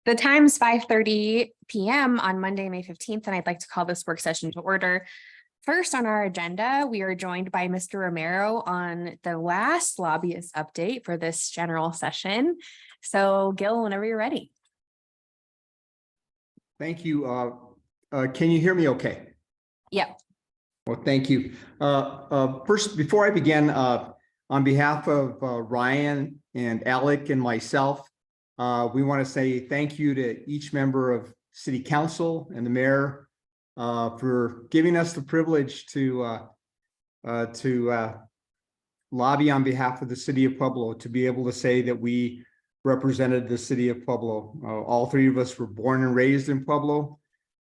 The time's 5:30 p.m. on Monday, May 15th, and I'd like to call this work session to order. First on our agenda, we are joined by Mr. Romero on the last lobbyist update for this general session. So Gil, whenever you're ready. Thank you. Can you hear me okay? Yep. Well, thank you. First, before I begin, on behalf of Ryan and Alec and myself, we want to say thank you to each member of City Council and the mayor for giving us the privilege to lobby on behalf of the city of Pueblo, to be able to say that we represented the city of Pueblo. All three of us were born and raised in Pueblo.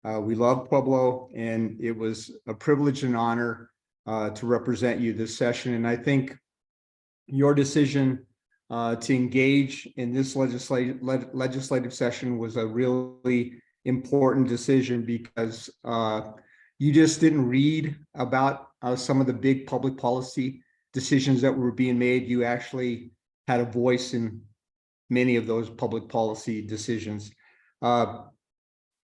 We love Pueblo, and it was a privilege and honor to represent you this session. And I think your decision to engage in this legislative session was a really important decision, because you just didn't read about some of the big public policy decisions that were being made. You actually had a voice in many of those public policy decisions. I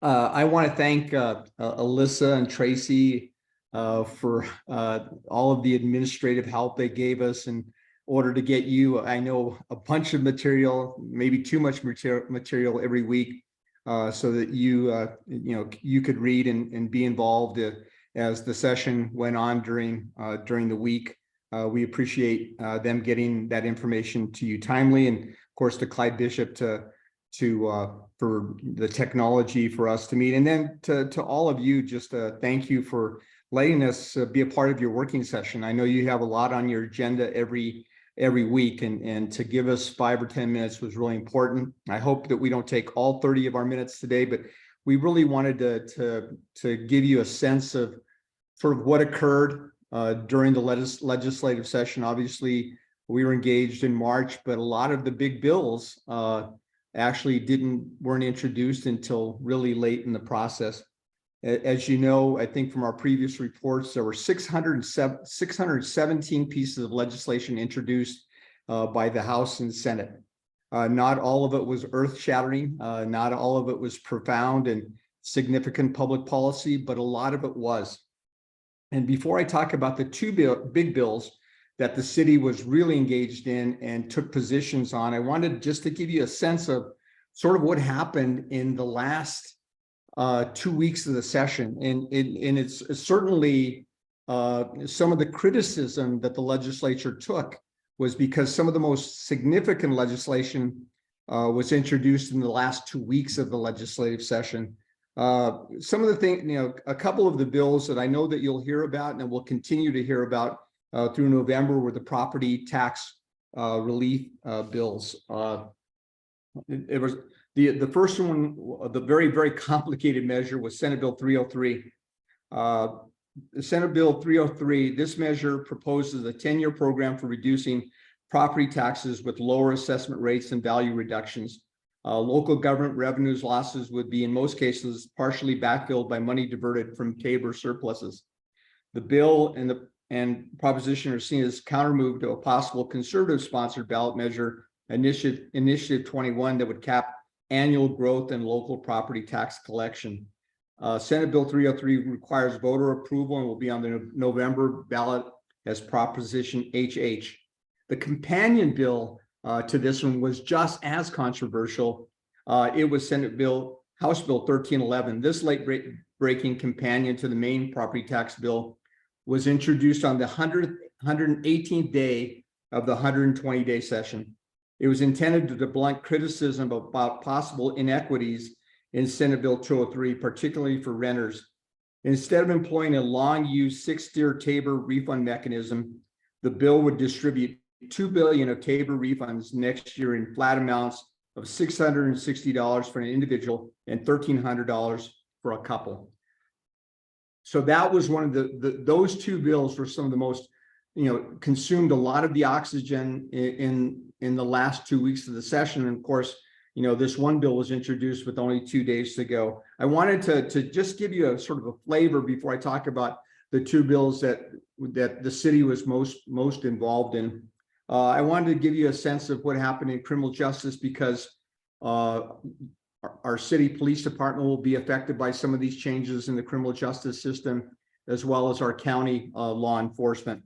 want to thank Alyssa and Tracy for all of the administrative help they gave us in order to get you, I know, a bunch of material, maybe too much material every week, so that you could read and be involved as the session went on during the week. We appreciate them getting that information to you timely, and of course to Clyde Bishop for the technology for us to meet, and then to all of you, just thank you for letting us be a part of your working session. I know you have a lot on your agenda every week, and to give us 5 or 10 minutes was really important. I hope that we don't take all 30 of our minutes today, but we really wanted to give you a sense of sort of what occurred during the legislative session. Obviously, we were engaged in March, but a lot of the big bills actually weren't introduced until really late in the process. As you know, I think from our previous reports, there were 617 pieces of legislation introduced by the House and Senate. Not all of it was earth-shattering. Not all of it was profound and significant public policy, but a lot of it was. And before I talk about the two big bills that the city was really engaged in and took positions on, I wanted just to give you a sense of sort of what happened in the last 2 weeks of the session. And it's certainly some of the criticism that the legislature took was because some of the most significant legislation was introduced in the last 2 weeks of the legislative session. Some of the things, a couple of the bills that I know that you'll hear about and we'll continue to hear about through November were the property tax relief bills. It was the first one, the very, very complicated measure, was Senate Bill 303. Senate Bill 303, this measure proposes a 10-year program for reducing property taxes with lower assessment rates and value reductions. Local government revenues losses would be, in most cases, partially backfilled by money diverted from Tabor surpluses. The bill and proposition are seen as counter-move to a possible conservative-sponsored ballot measure, Initiative 21, that would cap annual growth in local property tax collection. Senate Bill 303 requires voter approval and will be on the November ballot as Proposition HH. The companion bill to this one was just as controversial. It was House Bill 1311. This late-breaking companion to the main property tax bill was introduced on the 118th day of the 120-day session. It was intended to debunk criticism about possible inequities in Senate Bill 203, particularly for renters. Instead of employing a long-used 6-tier Tabor refund mechanism, the bill would distribute $2 billion of Tabor refunds next year in flat amounts of $660 for an individual and $1,300 for a couple. So that was one of those two bills were some of the most, consumed a lot of the oxygen in the last 2 weeks of the session. And of course, this one bill was introduced with only 2 days to go. I wanted to just give you a sort of a flavor before I talk about the two bills that the city was most involved in. I wanted to give you a sense of what happened in criminal justice, because Our city police department will be affected by some of these changes in the criminal justice system, as well as our county law enforcement.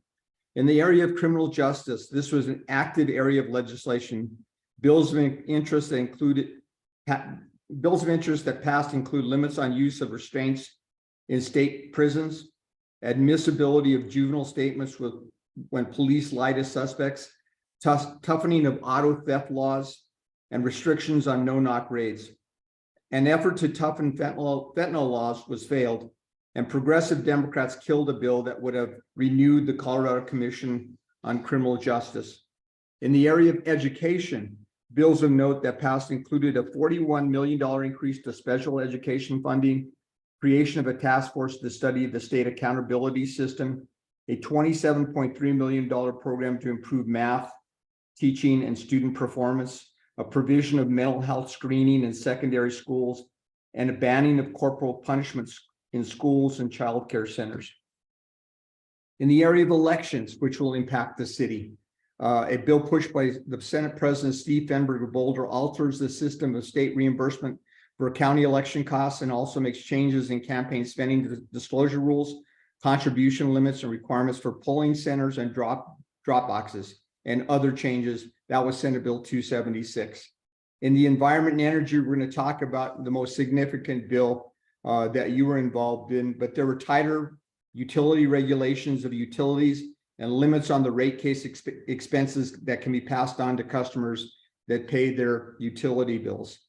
In the area of criminal justice, this was an active area of legislation. Bills of interest that passed include limits on use of restraints in state prisons, admissibility of juvenile statements when police lie to suspects, toughening of auto theft laws, and restrictions on no-knock raids. An effort to toughen fentanyl laws was failed, and progressive Democrats killed a bill that would have renewed the Colorado Commission on Criminal Justice. In the area of education, bills of note that passed included a $41 million increase to special education funding, creation of a task force to study the state accountability system, a $27.3 million program to improve math, teaching, and student performance, a provision of mental health screening in secondary schools, and a banning of corporal punishments in schools and child care centers. In the area of elections, which will impact the city, a bill pushed by the Senate President Steve Fenberger Boulder alters the system of state reimbursement for county election costs and also makes changes in campaign spending disclosure rules, contribution limits, and requirements for polling centers and drop boxes, and other changes. That was Senate Bill 276. In the environment and energy, we're going to talk about the most significant bill that you were involved in, but there were tighter utility regulations of utilities and limits on the rate case expenses that can be passed on to customers that pay their utility bills.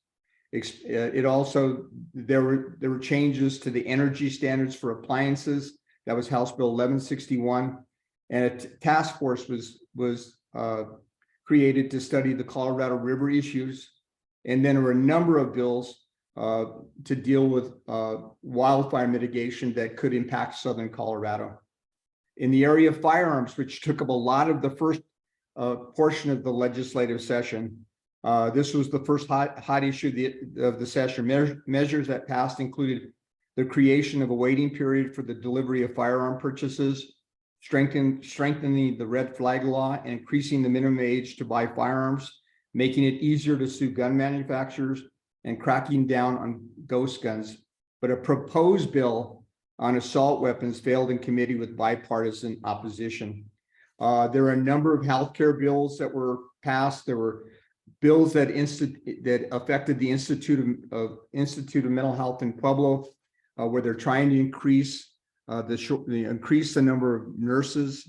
It also, there were changes to the energy standards for appliances. That was House Bill 1161, and a task force was created to study the Colorado River issues. And then there were a number of bills to deal with wildfire mitigation that could impact Southern Colorado. In the area of firearms, which took up a lot of the first portion of the legislative session, this was the first hot issue of the session. Measures that passed included the creation of a waiting period for the delivery of firearm purchases, strengthening the red flag law, and increasing the minimum age to buy firearms, making it easier to sue gun manufacturers, and cracking down on ghost guns. But a proposed bill on assault weapons failed in committee with bipartisan opposition. There are a number of healthcare bills that were passed. There were bills that affected the Institute of Mental Health in Pueblo, where they're trying to increase the number of nurses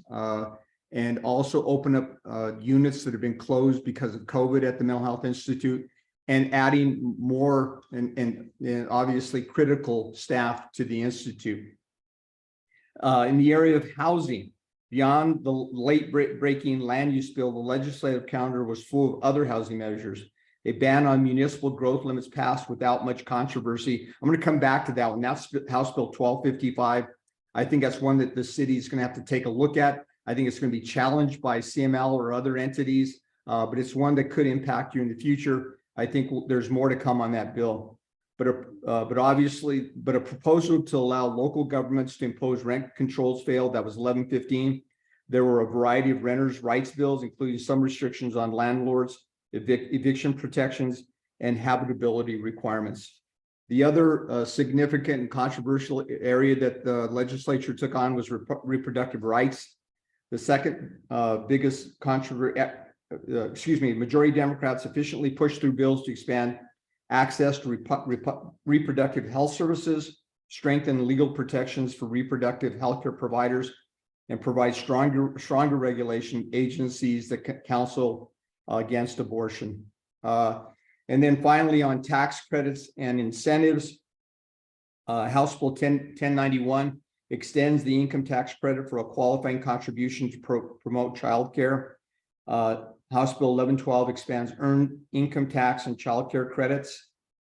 and also open up units that have been closed because of COVID at the Mental Health Institute, and adding more and obviously critical staff to the Institute. In the area of housing, beyond the late breaking land use bill, the legislative calendar was full of other housing measures. A ban on municipal growth limits passed without much controversy. I'm going to come back to that one. That's House Bill 1255. I think that's one that the city is going to have to take a look at. I think it's going to be challenged by CML or other entities, but it's one that could impact you in the future. I think there's more to come on that bill. But a proposal to allow local governments to impose rent controls failed. That was 1115. There were a variety of renters' rights bills, including some restrictions on landlords, eviction protections, and habitability requirements. The other significant and controversial area that the legislature took on was reproductive rights. The second biggest majority Democrats efficiently pushed through bills to expand access to reproductive health services, strengthen legal protections for reproductive healthcare providers, and provide stronger regulation agencies that counsel against abortion. And then finally, on tax credits and incentives, House Bill 1091 extends the income tax credit for a qualifying contribution to promote childcare. House Bill 1112 expands earned income tax and childcare credits.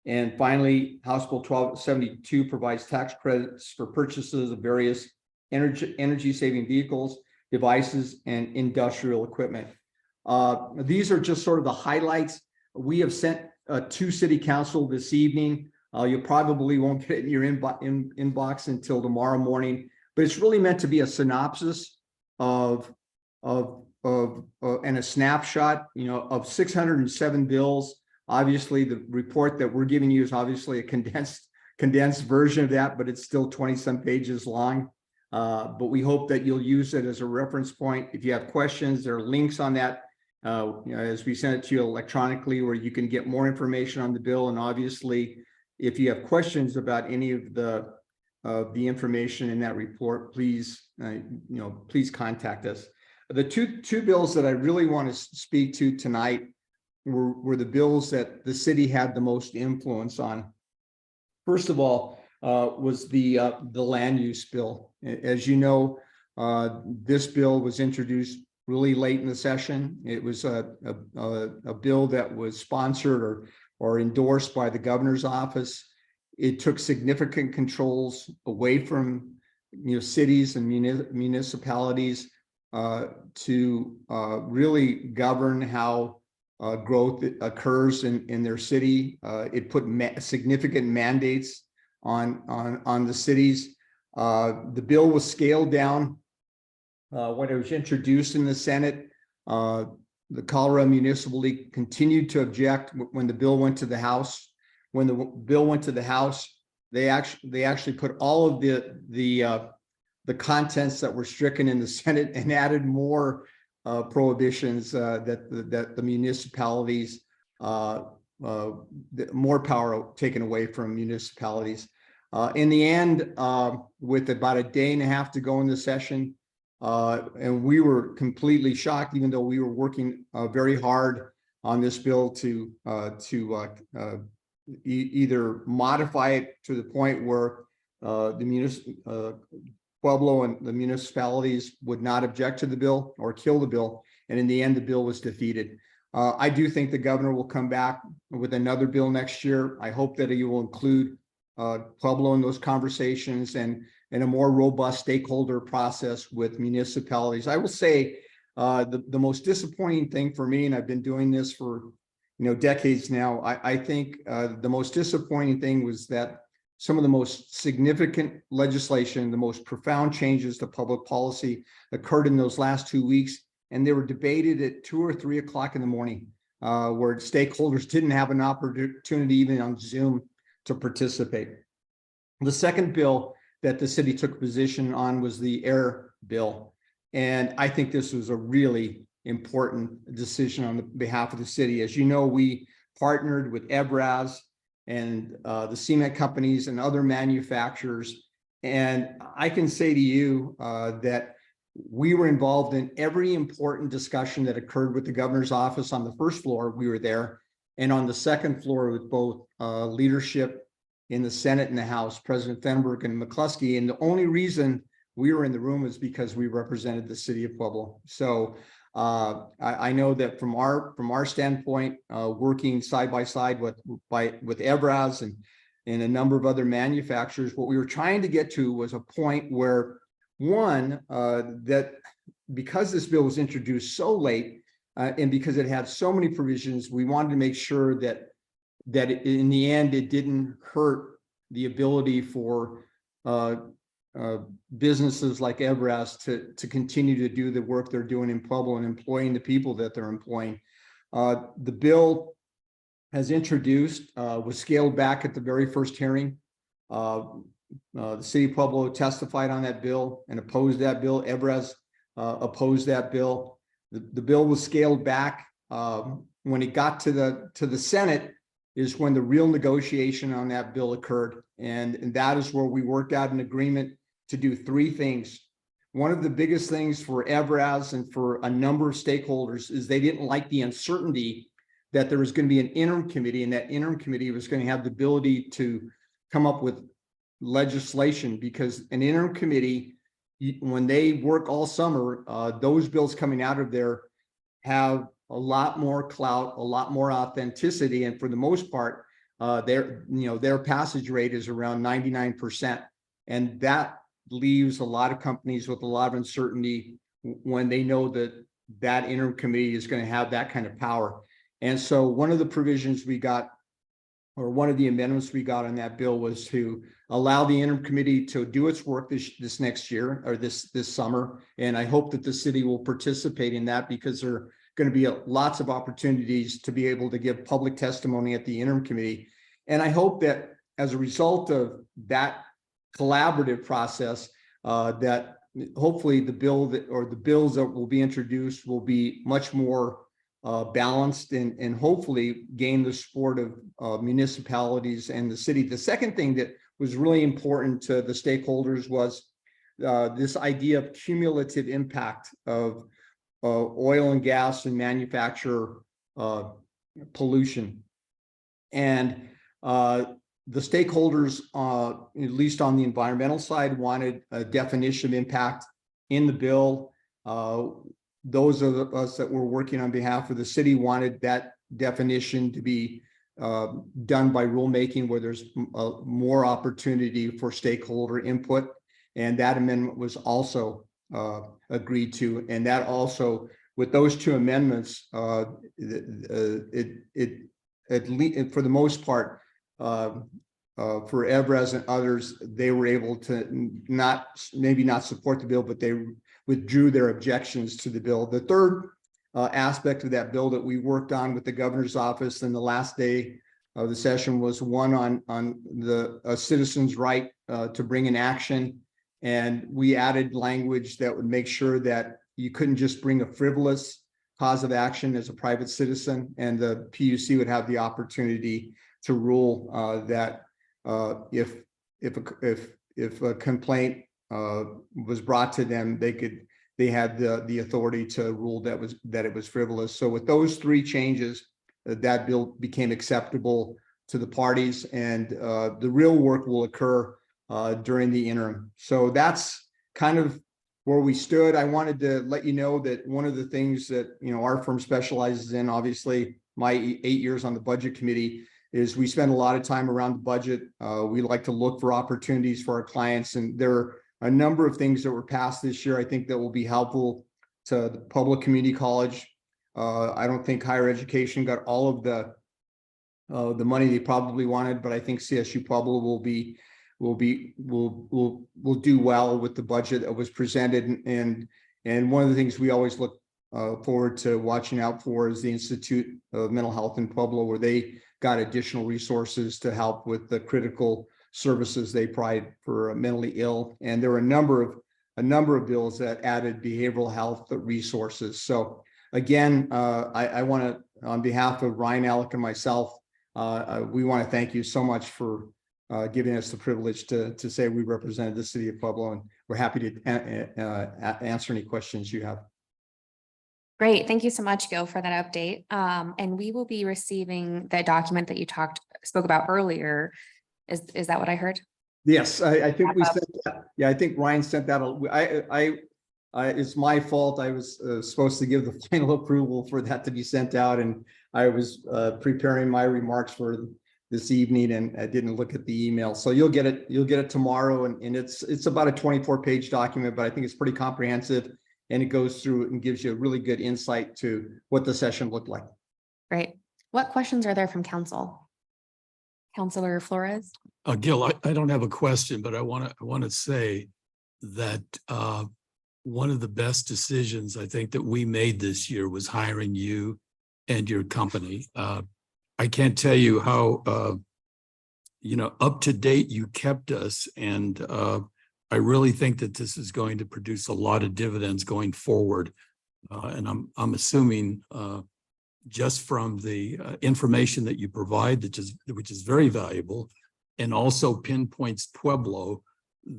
And finally, House Bill 1272 provides tax credits for purchases of various energy-saving vehicles, devices, and industrial equipment. These are just sort of the highlights. We have sent to City Council this evening. You probably won't get it in your inbox until tomorrow morning, but it's really meant to be a synopsis and a snapshot, of 607 bills. Obviously, the report that we're giving you is obviously a condensed version of that, but it's still 20-some pages long. But we hope that you'll use it as a reference point. If you have questions, there are links on that as we send it to you electronically, where you can get more information on the bill. And obviously, if you have questions about any of the information in that report, please, please contact us. The two bills that I really want to speak to tonight were the bills that the city had the most influence on. First of all, was the land use bill. As you know, this bill was introduced really late in the session. It was a bill that was sponsored or endorsed by the governor's office. It took significant controls away from cities and municipalities to really govern how growth occurs in their city. It put significant mandates on the cities. The bill was scaled down when it was introduced in the Senate. The Colorado Municipal League continued to object when the bill went to the House. When the bill went to the House, they actually put all of the contents that were stricken in the Senate and added more prohibitions that the municipalities, more power taken away from municipalities. In the end, with about a day and a half to go in the session, and we were completely shocked, even though we were working very hard on this bill to either modify it to the point where Pueblo and the municipalities would not object to the bill or kill the bill. And in the end, the bill was defeated. I do think the governor will come back with another bill next year. I hope that he will include Pueblo in those conversations and a more robust stakeholder process with municipalities. I will say the most disappointing thing for me, and I've been doing this for decades now, I think the most disappointing thing was that some of the most significant legislation, the most profound changes to public policy occurred in those last 2 weeks, and they were debated at 2 or 3 o'clock in the morning, where stakeholders didn't have an opportunity even on Zoom to participate. The second bill that the city took a position on was the air bill. And I think this was a really important decision on behalf of the city. As you know, we partnered with Evraz and the cement companies and other manufacturers. And I can say to you that we were involved in every important discussion that occurred with the governor's office. On the first floor, we were there. And on the second floor with both leadership in the Senate and the House, President Fenberg and McCluskey. And the only reason we were in the room is because we represented the city of Pueblo. So I know that from our standpoint, working side by side with Evraz and a number of other manufacturers, what we were trying to get to was a point where, one, that because this bill was introduced so late and because it had so many provisions, we wanted to make sure that in the end it didn't hurt the ability for businesses like Evraz to continue to do the work they're doing in Pueblo and employing the people that they're employing. The bill has introduced was scaled back at the very first hearing. The city of Pueblo testified on that bill and opposed that bill. Evraz opposed that bill. The bill was scaled back. When it got to the Senate is when the real negotiation on that bill occurred. And that is where we worked out an agreement to do 3 things. One of the biggest things for Evraz and for a number of stakeholders is they didn't like the uncertainty that there was going to be an interim committee, and that interim committee was going to have the ability to come up with legislation, because an interim committee, when they work all summer, those bills coming out of there have a lot more clout, a lot more authenticity, and for the most part, their passage rate is around 99%, and that leaves a lot of companies with a lot of uncertainty when they know that interim committee is going to have that kind of power. And so one of the provisions we got, or one of the amendments we got on that bill, was to allow the interim committee to do its work this next year, or this summer. And I hope that the city will participate in that, because going to be lots of opportunities to be able to give public testimony at the interim committee. And I hope that as a result of that collaborative process, that hopefully the bill that, or the bills that will be introduced will be much more balanced and hopefully gain the support of municipalities and the city. The second thing that was really important to the stakeholders was this idea of cumulative impact of oil and gas and manufacturer pollution. And the stakeholders, at least on the environmental side, wanted a definition of impact in the bill. Those of us that were working on behalf of the city wanted that definition to be done by rulemaking, where there's more opportunity for stakeholder input. And that amendment was also agreed to. And that also, with those two amendments, it at least for the most part, for Evraz and others, they were able to maybe not support the bill, but they withdrew their objections to the bill. The third aspect of that bill that we worked on with the governor's office in the last day of the session was one on the citizen's right to bring an action. And we added language that would make sure that you couldn't just bring a frivolous cause of action as a private citizen, and the PUC would have the opportunity to rule that if a complaint was brought to them, they had the authority to rule that it was frivolous. So with those three changes, that bill became acceptable to the parties, and the real work will occur during the interim. So that's kind of where we stood. I wanted to let you know that one of the things that our firm specializes in, obviously my 8 years on the budget committee, is we spend a lot of time around the budget. We like to look for opportunities for our clients, and there are a number of things that were passed this year, I think, that will be helpful to the public community college. I don't think higher education got all of the money they probably wanted, but I think CSU Pueblo will do well with the budget that was presented. And one of the things we always look forward to watching out for is the Institute of Mental Health in Pueblo, where they got additional resources to help with the critical services they provide for mentally ill. And there were a number of bills that added behavioral health resources. So again, I want to, on behalf of Ryan, Alec, and myself, we want to thank you so much for giving us the privilege to say we represented the city of Pueblo, and we're happy to answer any questions you have. Great. Thank you so much, Gil, for that update. And we will be receiving the document that you spoke about earlier. Is that what I heard? Yes, I think we sent that. Yeah, I think Ryan sent that. It's my fault. I was supposed to give the final approval for that to be sent out, and I was preparing my remarks for this evening, and I didn't look at the email. So you'll get it. You'll get it tomorrow, and it's about a 24-page document, but I think it's pretty comprehensive, and it goes through and gives you a really good insight to what the session looked like. Great. What questions are there from council? Councilor Flores? Gil, I don't have a question, but I want to say that one of the best decisions I think that we made this year was hiring you and your company. I can't tell you how up to date you kept us, and I really think that this is going to produce a lot of dividends going forward. And I'm assuming just from the information that you provide, which is very valuable, and also pinpoints Pueblo,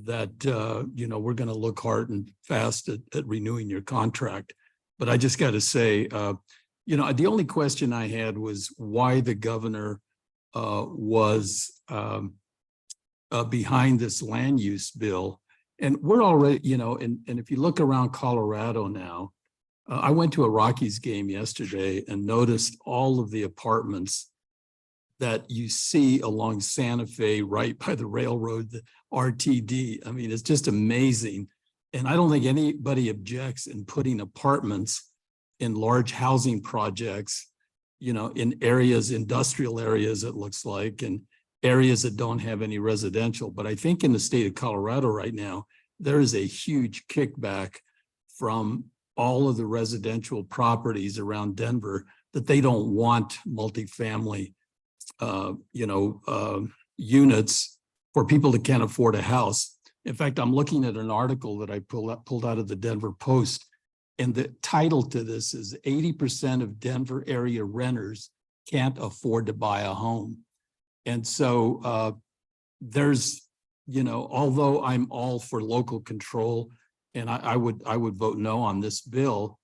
that we're going to look hard and fast at renewing your contract. But I just got to say, the only question I had was why the governor was behind this land use bill. And we're already, and if you look around Colorado now, I went to a Rockies game yesterday and noticed all of the apartments that you see along Santa Fe, right by the railroad, the RTD. I mean, it's just amazing. And I don't think anybody objects in putting apartments in large housing projects, in areas, industrial areas, it looks like, and areas that don't have any residential. But I think in the state of Colorado right now, there is a huge kickback from all of the residential properties around Denver, that they don't want multifamily, units for people that can't afford a house. In fact, I'm looking at an article that I pulled out of the Denver Post, and the title to this is 80% of Denver area renters can't afford to buy a home. And so there's, although I'm all for local control, and I would vote no on this bill,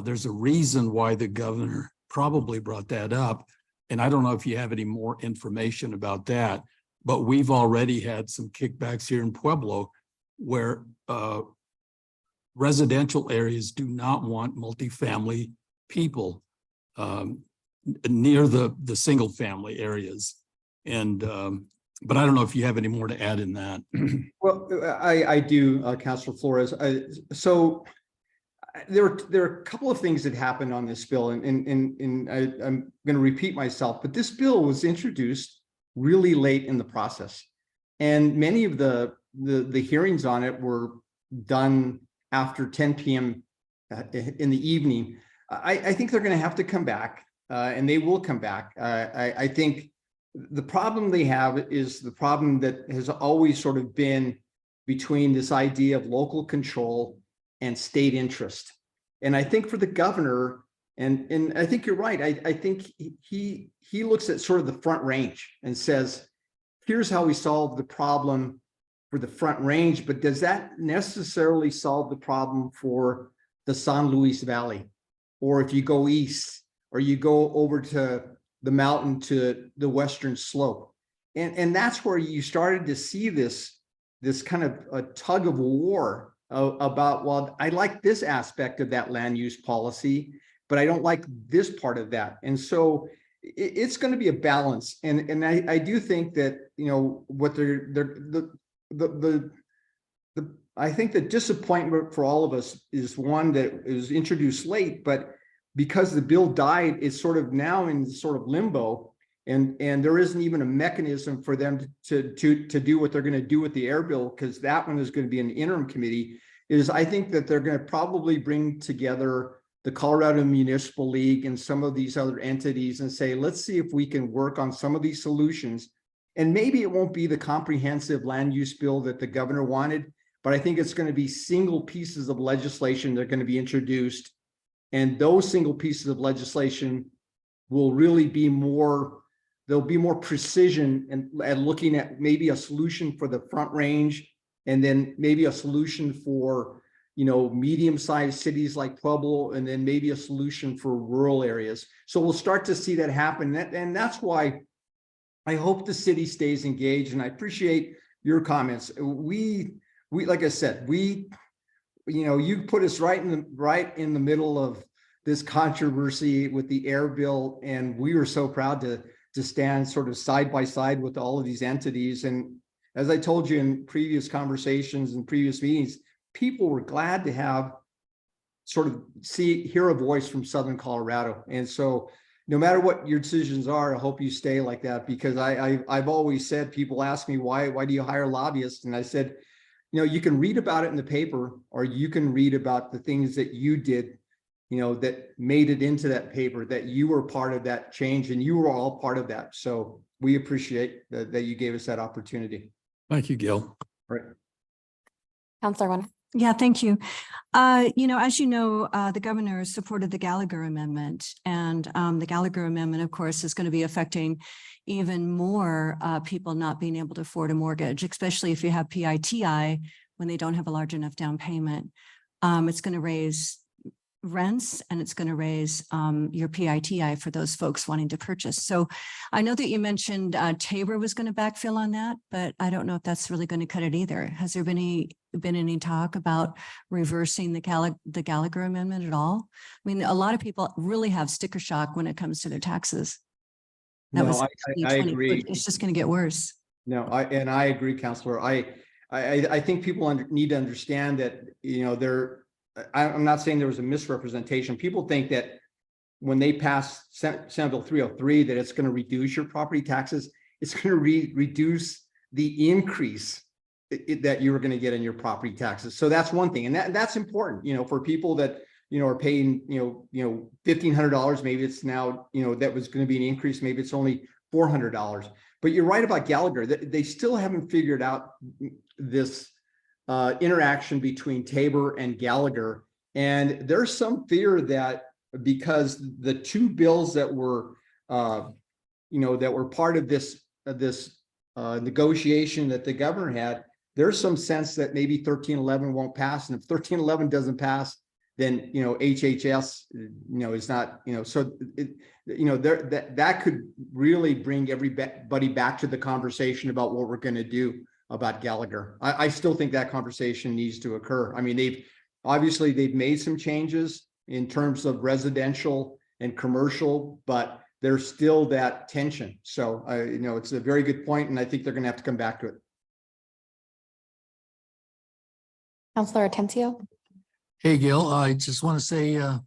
there's a reason why the governor probably brought that up. And I don't know if you have any more information about that, but we've already had some kickbacks here in Pueblo where residential areas do not want multifamily people near the single family areas. And but I don't know if you have any more to add in that. Well, I do, Councilor Flores. So there are a couple of things that happened on this bill, and I'm going to repeat myself, but this bill was introduced really late in the process, and many of the hearings on it were done after 10 p.m. In the evening. I think they're going to have to come back, and they will come back. I think the problem they have is the problem that has always sort of been between this idea of local control and state interest. And I think for the governor, and I think you're right, I think he looks at sort of the Front Range and says, here's how we solve the problem for the Front Range, but does that necessarily solve the problem for the San Luis Valley? Or if you go east, or you go over to the mountain to the western slope. And that's where you started to see this kind of a tug of war about, well, I like this aspect of that land use policy, but I don't like this part of that. And so it's going to be a balance. And I do think that, what I think the disappointment for all of us is one that is introduced late, but because the bill died, it's sort of now in sort of limbo, and there isn't even a mechanism for them to do what they're going to do with the air bill, because that one is going to be an interim committee. I think that they're going to probably bring together the Colorado Municipal League and some of these other entities and say, let's see if we can work on some of these solutions. And maybe it won't be the comprehensive land use bill that the governor wanted, but I think it's going to be single pieces of legislation that are going to be introduced. And those single pieces of legislation will really be there'll be more precision at looking at maybe a solution for the Front Range, and then maybe a solution for, medium-sized cities like Pueblo, and then maybe a solution for rural areas. So we'll start to see that happen. And that's why I hope the city stays engaged. And I appreciate your comments. We like I said, you put us right in the middle of this controversy with the air bill, and we were so proud to stand sort of side by side with all of these entities. And as I told you in previous conversations and previous meetings, people were glad to have hear a voice from Southern Colorado. And so no matter what your decisions are, I hope you stay like that, because I've always said, people ask me, why do you hire lobbyists? And I said, you can read about it in the paper, or you can read about the things that you did, that made it into that paper, that you were part of that change, and you were all part of that. So we appreciate that you gave us that opportunity. Thank you, Gil. All right. Counselor Wynn. Yeah, thank you. As you know, the governor supported the Gallagher Amendment, and the Gallagher Amendment, of course, is going to be affecting even more people not being able to afford a mortgage, especially if you have PITI when they don't have a large enough down payment. It's going to raise rents, and it's going to raise your PITI for those folks wanting to purchase. So I know that you mentioned Tabor was going to backfill on that, but I don't know if that's really going to cut it either. Has there been any talk about reversing the Gallagher Amendment at all? I mean, a lot of people really have sticker shock when it comes to their taxes. That was I agree. It's just going to get worse. No, I agree, Counselor. I think people need to understand that, I'm not saying there was a misrepresentation. People think that when they pass Senate Bill 303, that it's going to reduce your property taxes. It's going to reduce the increase that you were going to get in your property taxes. So that's one thing. And that's important, for people that are paying, $1,500, maybe it's now, that was going to be an increase, maybe it's only $400. But you're right about Gallagher. They still haven't figured out this interaction between Tabor and Gallagher. And there's some fear that because the two bills that were, that were part of this negotiation that the governor had, there's some sense that maybe 1311 won't pass. And if 1311 doesn't pass, then, HHS, is not, so that could really bring everybody back to the conversation about what we're going to do about Gallagher. I still think that conversation needs to occur. I mean, they've made some changes in terms of residential and commercial, but there's still that tension. So, it's a very good point, and I think they're going to have to come back to it. Counselor Atencio. Hey, Gil, I just want to say a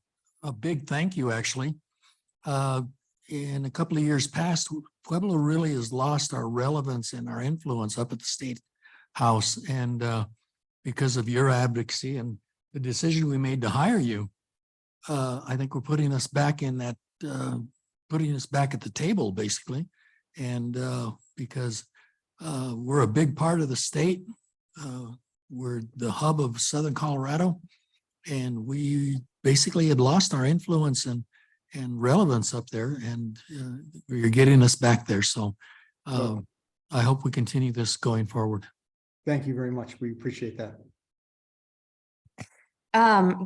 big thank you, actually. In a couple of years past, Pueblo really has lost our relevance and our influence up at the State House. And because of your advocacy and the decision we made to hire you, I think we're putting us back in that, putting us back at the table, basically. And because we're a big part of the state, we're the hub of Southern Colorado, and we basically had lost our influence and relevance up there, and you're getting us back there. So I hope we continue this going forward. Thank you very much. We appreciate that.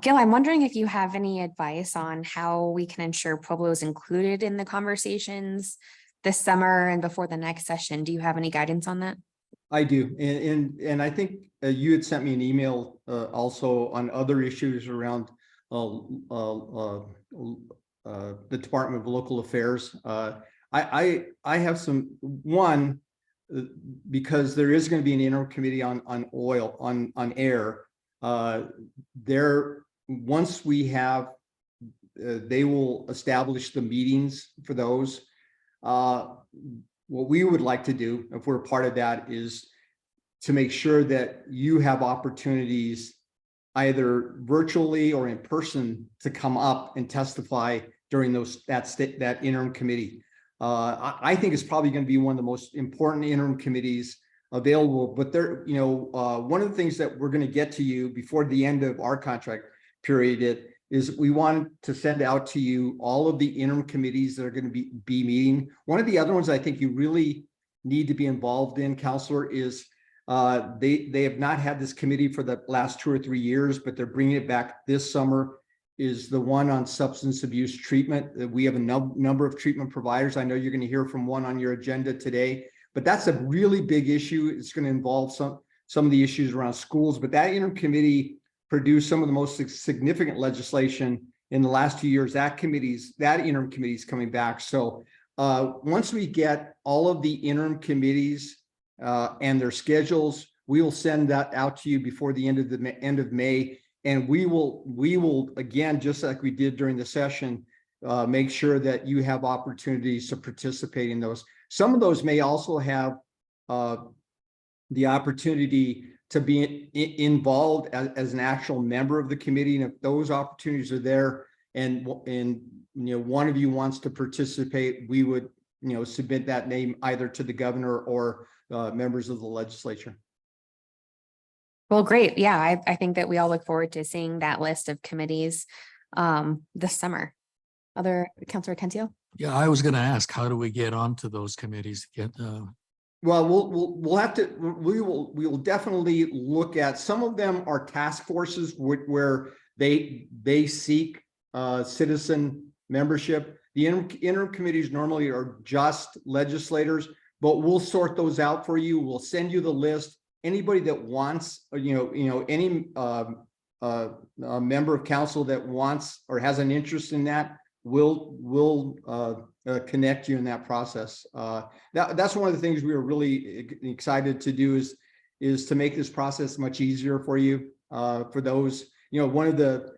Gil, I'm wondering if you have any advice on how we can ensure Pueblo is included in the conversations this summer and before the next session. Do you have any guidance on that? I do. And I think you had sent me an email also on other issues around the Department of Local Affairs. I have one, because there is going to be an interim committee on oil, on air. Once we have, they will establish the meetings for those. What we would like to do, if we're part of that, is to make sure that you have opportunities either virtually or in person to come up and testify during that interim committee. I think it's probably going to be one of the most important interim committees available. But one of the things that we're going to get to you before the end of our contract period is we want to send out to you all of the interim committees that are going to be meeting. One of the other ones I think you really need to be involved in, Counselor, is they have not had this committee for the last 2 or 3 years, but they're bringing it back this summer, is the one on substance abuse treatment. We have a number of treatment providers. I know you're going to hear from one on your agenda today, but that's a really big issue. It's going to involve some of the issues around schools, but that interim committee produced some of the most significant legislation in the last 2 years. That interim committee is coming back. So once we get all of the interim committees and their schedules, we will send that out to you before the end of May. And we will again, just like we did during the session, make sure that you have opportunities to participate in those. Some of those may also have the opportunity to be involved as an actual member of the committee. And if those opportunities are there and one of you wants to participate, we would submit that name either to the governor or members of the legislature. Well, great. Yeah, I think that we all look forward to seeing that list of committees this summer. Other Councilor Atencio? Yeah, I was going to ask, how do we get onto those committees to get Well, we'll have to, we will definitely look at, some of them are task forces where they seek citizen membership. The interim committees normally are just legislators, but we'll sort those out for you. We'll send you the list. Anybody that wants, any member of council that wants or has an interest in that, will connect you in that process. That's one of the things we were really excited to do is to make this process much easier for you. For those, one of the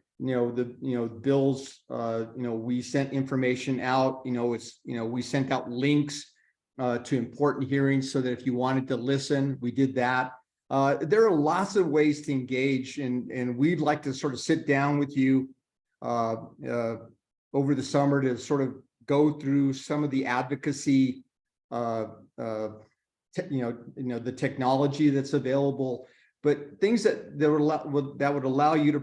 bills, we sent information out. We sent out links to important hearings so that if you wanted to listen, we did that. There are lots of ways to engage, and we'd like to sort of sit down with you uh, over the summer to sort of go through some of the advocacy, the technology that's available, but things that would allow you to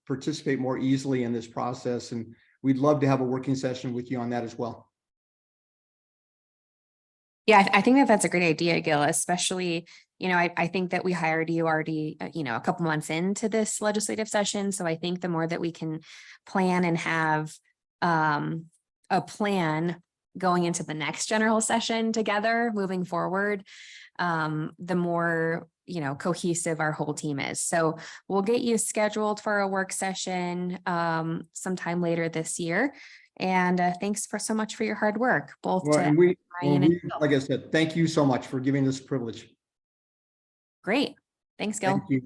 participate more easily in this process. And we'd love to have a working session with you on that as well. Yeah, I think that that's a great idea, Gil, especially, I think that we hired you already, a couple months into this legislative session. So I think the more that we can plan and have a plan going into the next general session together moving forward, the more, cohesive our whole team is. So we'll get you scheduled for a work session sometime later this year. And thanks so much for your hard work, both Well, to and Ryan and Gil. like I said, thank you so much for giving this privilege. Great. Thanks, Gil. Thank you.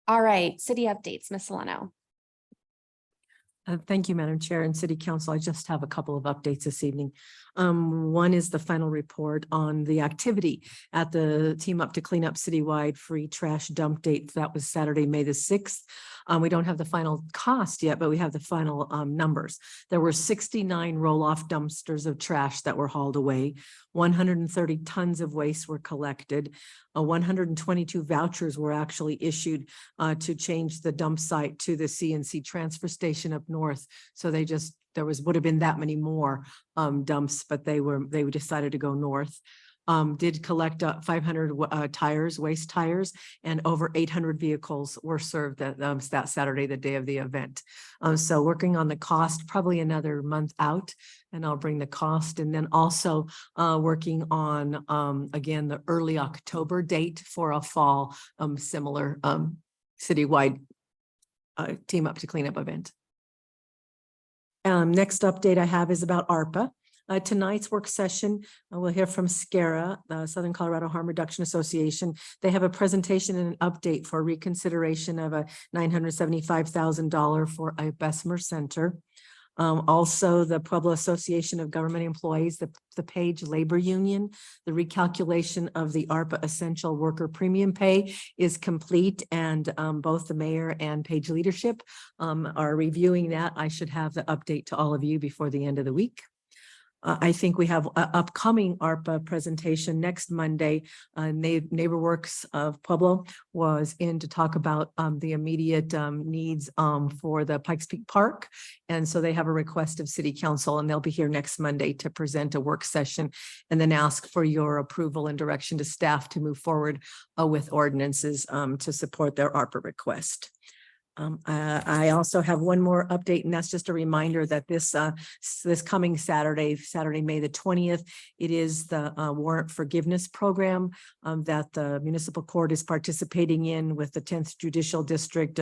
All right, city updates, Ms. Solano. Thank you, Madam Chair and City Council. I just have a couple of updates this evening. One is the final report on the activity at the Team Up to Clean Up Citywide Free Trash Dump Date. That was Saturday, May the 6th. We don't have the final cost yet, but we have the final numbers. There were 69 roll-off dumpsters of trash that were hauled away. 130 tons of waste were collected. 122 vouchers were actually issued to change the dump site to the CNC transfer station up north. So would have been that many more dumps, but they decided to go north. Did collect 500 tires, waste tires, and over 800 vehicles were served that Saturday, the day of the event. So working on the cost, probably another month out, and I'll bring the cost. And then also working on, again, the early October date for a fall similar citywide Team Up to Clean Up event. Next update I have is about ARPA. Tonight's work session, we'll hear from SCARA, the Southern Colorado Harm Reduction Association. They have a presentation and an update for reconsideration of a $975,000 for a Bessemer Center. Also, the Pueblo Association of Government Employees, the Page Labor Union, the recalculation of the ARPA Essential Worker Premium Pay is complete, and both the mayor and Page leadership are reviewing that. I should have the update to all of you before the end of the week. I think we have an upcoming ARPA presentation next Monday. NeighborWorks of Pueblo was in to talk about the immediate needs for the Pikes Peak Park. And so they have a request of City Council, and they'll be here next Monday to present a work session and then ask for your approval and direction to staff to move forward with ordinances to support their ARPA request. I also have one more update, and that's just a reminder that this coming Saturday, May the 20th, it is the warrant forgiveness program that the municipal court is participating in with the 10th Judicial District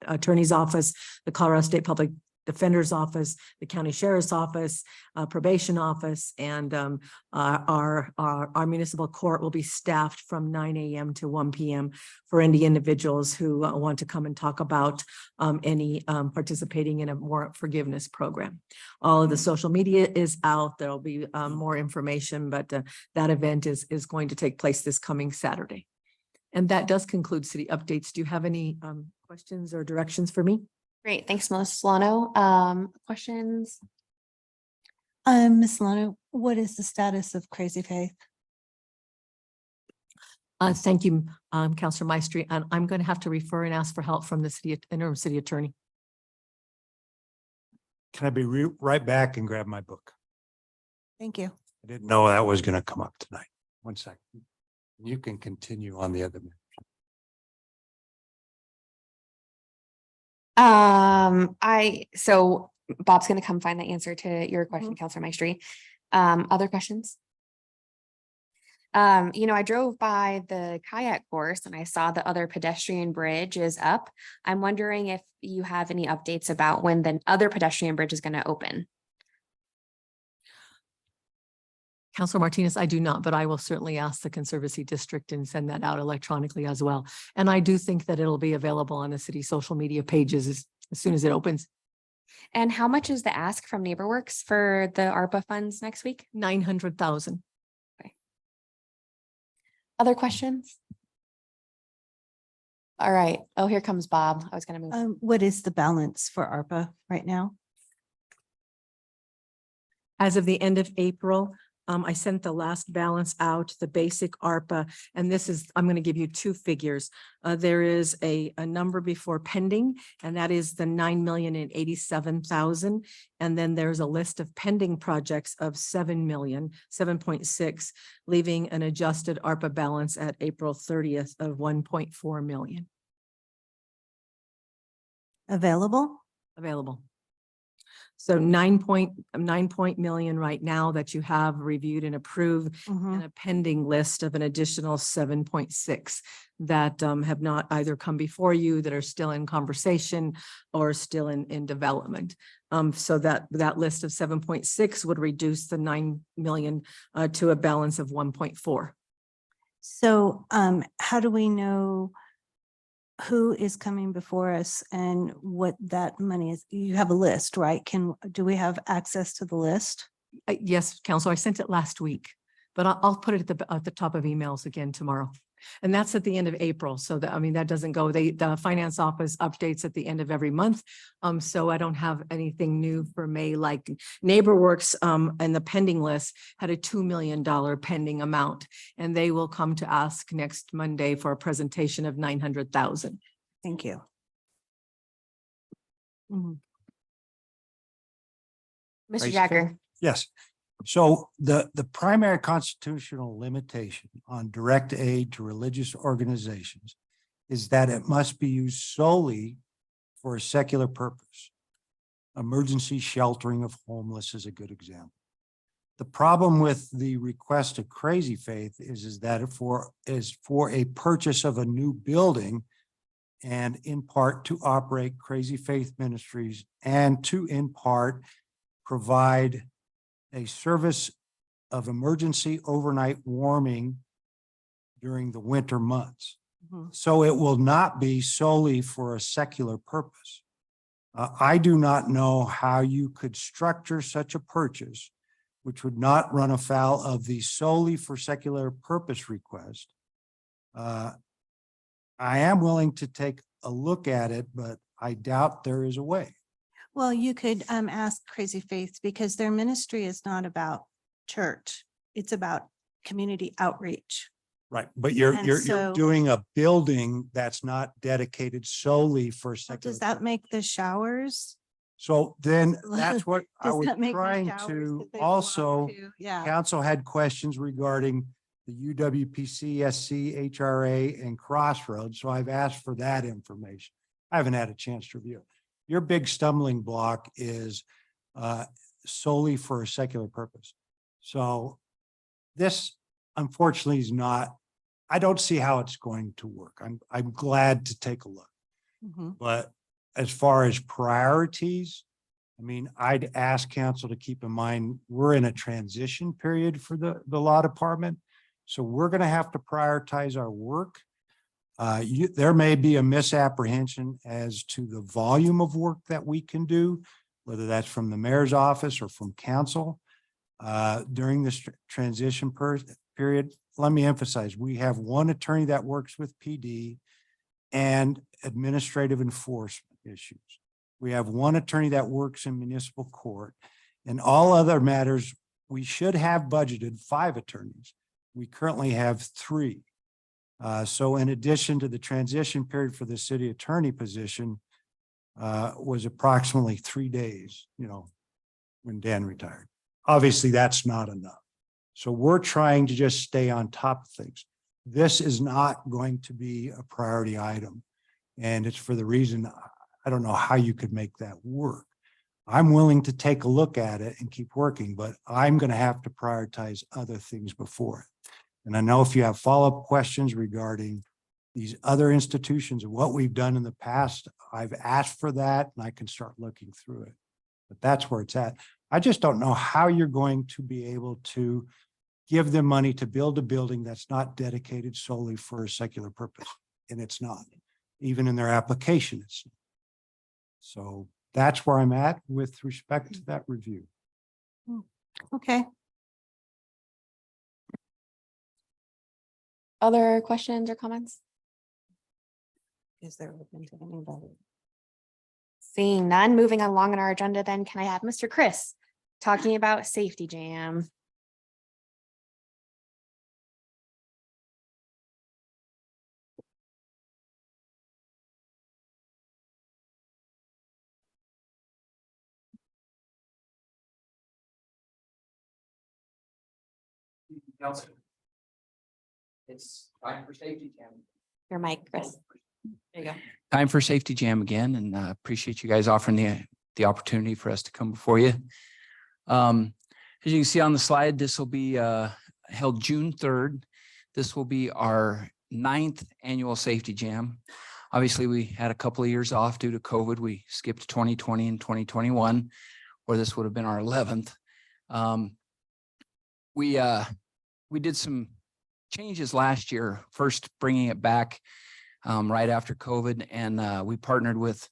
Attorney's Office, the Colorado State Public Defender's Office, the County Sheriff's Office, Probation Office, and our municipal court will be staffed from 9 a.m. to 1 p.m. for any individuals who want to come and talk about any participating in a warrant forgiveness program. All of the social media is out. There'll be more information, but that event is going to take place this coming Saturday. And that does conclude city updates. Do you have any questions or directions for me? Great. Thanks, Melissa Solano. Questions? Ms. Solano, what is the status of Crazy Faith? Thank you, Councilor Maestri. And I'm going to have to refer and ask for help from the interim city attorney. Can I be right back and grab my book? Thank you. I didn't know that was going to come up tonight. One second. You can continue on the other. So Bob's going to come find the answer to your question, Councilor Maestri. Other questions? I drove by the kayak course and I saw the other pedestrian bridge is up. I'm wondering if you have any updates about when the other pedestrian bridge is going to open. Councilor Martinez, I do not, but I will certainly ask the Conservancy District and send that out electronically as well. And I do think that it'll be available on the city social media pages as soon as it opens. And how much is the ask from NeighborWorks for the ARPA funds next week? 900,000. Other questions? All right. Oh, here comes Bob. I was gonna move. What is the balance for ARPA right now? As of the end of April, I sent the last balance out, the basic ARPA, and this is, I'm going to give you two figures. There is a number before pending, and that is the 9,087,000. And then there's a list of pending projects of 7.6, leaving an adjusted ARPA balance at April 30th of 1.4 million Available? available. So 9 million right now that you have reviewed and approved, Mhm. and a pending list of an additional 7.6 that have not either come before you, that are still in conversation or still in development. So that list of 7.6 would reduce the 9 million to a balance of 1.4. So how do we know who is coming before us and what that money is? You have a list, right? Do we have access to the list? Yes, Council, I sent it last week, but I'll put it at the top of emails again tomorrow. And that's at the end of April. So that, I mean, that doesn't go, the finance office updates at the end of every month. So I don't have anything new for May, like NeighborWorks, and the pending list had a $2 million pending amount, and they will come to ask next Monday for a presentation of 900,000. Thank you. Mhm. Mr. Vice Jagger. Chair? Yes. So the primary constitutional limitation on direct aid to religious organizations is that it must be used solely for a secular purpose. Emergency sheltering of homeless is a good example. The problem with the request of Crazy Faith is that it is for a purchase of a new building, and in part to operate Crazy Faith Ministries, and to in part provide a service of emergency overnight warming during the winter months. Mhm. So it will not be solely for a secular purpose. I do not know how you could structure such a purchase, which would not run afoul of the solely for secular purpose request. I am willing to take a look at it, but I doubt there is a way. Well, you could ask Crazy Faith, because their ministry is not about church. It's about community outreach. Right, but you're And you're so- doing a building that's not dedicated solely for Well, secular. does that make the showers? So then that's what I Does was that make the trying showers to that they belong also, to? Yeah. council had questions regarding the UWPC, SC, HRA and Crossroads. So I've asked for that information. I haven't had a chance to review it. Your big stumbling block is solely for a secular purpose. So this unfortunately is not, I don't see how it's going to work. I'm glad to take a look. Mhm. But as far as priorities, I mean, I'd ask council to keep in mind, we're in a transition period for the law department. So we're going to have to prioritize our work. There may be a misapprehension as to the volume of work that we can do, whether that's from the mayor's office or from council. During this transition period, let me emphasize, we have one attorney that works with PD and administrative enforcement issues. We have one attorney that works in municipal court, and all other matters, we should have budgeted 5 attorneys. We currently have 3. So in addition to the transition period for the city attorney position, was approximately 3 days, when Dan retired. Obviously, that's not enough. So we're trying to just stay on top of things. This is not going to be a priority item. And it's for the reason, I don't know how you could make that work. I'm willing to take a look at it and keep working, but I'm going to have to prioritize other things before it. And I know if you have follow-up questions regarding these other institutions and what we've done in the past, I've asked for that and I can start looking through it. But that's where it's at. I just don't know how you're going to be able to give them money to build a building that's not dedicated solely for a secular purpose. And it's not, even in their application. So that's where I'm at with respect to that review. Okay. Other questions or comments? Is there open to anybody? Seeing none, moving along on our agenda, then can I have Mr. Chris talking about Safety Jam? It's time for Safety Jam. Your mic, Chris. There you go. Time for Safety Jam again, and appreciate you guys offering the opportunity for us to come before you. As you can see on the slide, this will be held June 3rd. This will be our 9th annual Safety Jam. Obviously, we had a couple of years off due to COVID. We skipped 2020 and 2021, or this would have been our 11th. We did some changes last year, first bringing it back right after COVID, and we partnered with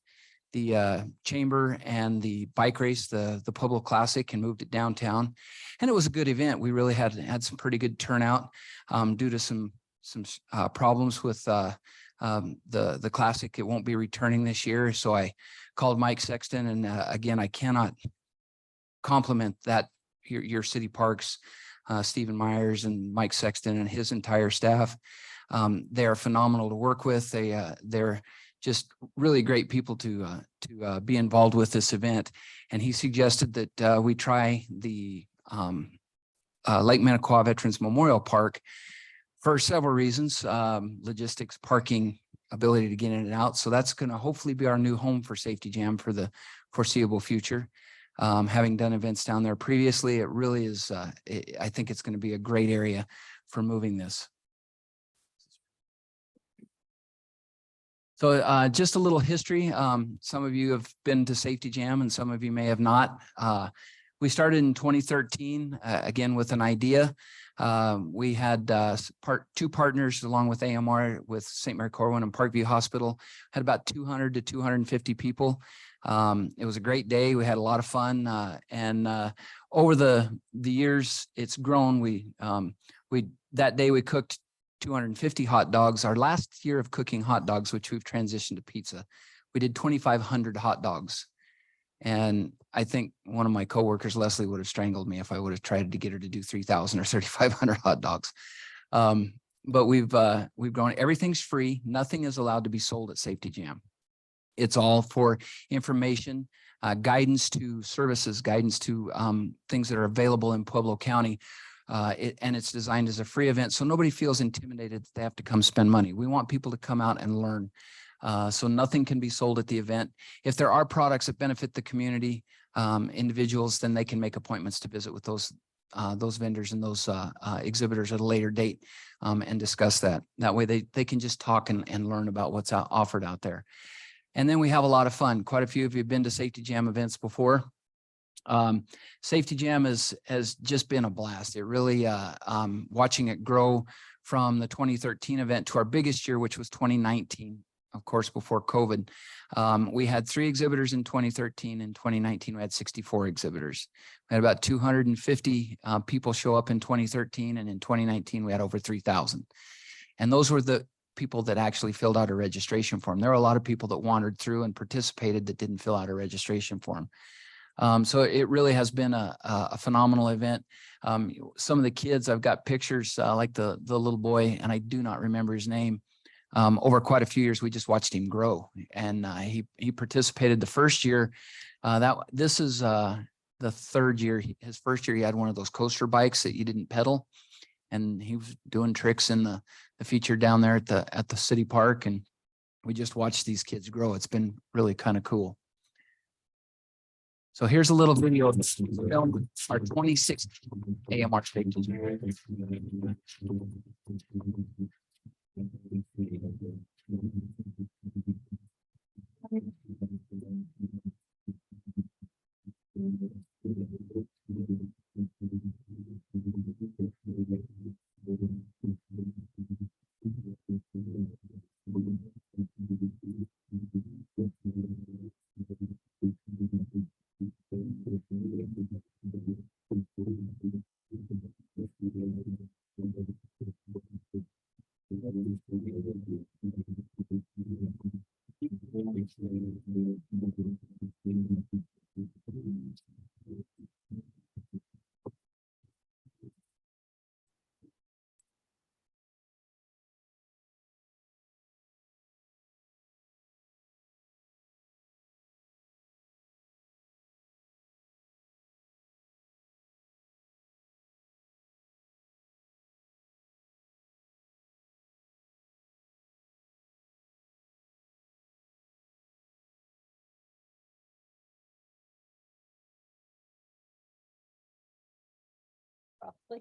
the chamber and the bike race, the Pueblo Classic, and moved it downtown. And it was a good event. We really had some pretty good turnout due to some problems with the Classic. It won't be returning this year. So I called Mike Sexton, and again, I cannot compliment that your city parks, Stephen Myers and Mike Sexton and his entire staff. They are phenomenal to work with. They're just really great people to be involved with this event. And he suggested that we try the Lake Minnequaw Veterans Memorial Park for several reasons: logistics, parking, ability to get in and out. So that's going to hopefully be our new home for Safety Jam for the foreseeable future. Having done events down there previously, it really is, I think it's going to be a great area for moving this. So just a little history. Some of you have been to Safety Jam and some of you may have not. We started in 2013, again, with an idea. We had two partners along with AMR, with St. Mary Corwin and Parkview Hospital, had about 200 to 250 people. It was a great day. We had a lot of fun. And over the years, it's grown. That day we cooked 250 hot dogs. Our last year of cooking hot dogs, which we've transitioned to pizza, we did 2,500 hot dogs. And I think one of my coworkers, Leslie, would have strangled me if I would have tried to get her to do 3,000 or 3,500 hot dogs. But we've grown. Everything's free. Nothing is allowed to be sold at Safety Jam. It's all for information, guidance to services, guidance to things that are available in Pueblo County. And it's designed as a free event, so nobody feels intimidated that they have to come spend money. We want people to come out and learn. So nothing can be sold at the event. If there are products that benefit the community, individuals, then they can make appointments to visit with those vendors and those exhibitors at a later date and discuss that. That way they can just talk and learn about what's offered out there. And then we have a lot of fun. Quite a few of you have been to Safety Jam events before. Safety Jam has just been a blast. It really, watching it grow from the 2013 event to our biggest year, which was 2019, of course, before COVID. We had 3 exhibitors in 2013. In 2019, we had 64 exhibitors. We had about 250 people show up in 2013, and in 2019, we had over 3,000. And those were the people that actually filled out a registration form. There were a lot of people that wandered through and participated that didn't fill out a registration form. So it really has been a phenomenal event. Some of the kids, I've got pictures like the little boy, and I do not remember his name. Over quite a few years, we just watched him grow, and he participated the first year. This is the 3rd year. His first year, he had one of those coaster bikes that you didn't pedal, and he was doing tricks in the feature down there at the city park, and we just watched these kids grow. It's been really kind of cool. So here's a little video of our 26th AMR Safety Jam.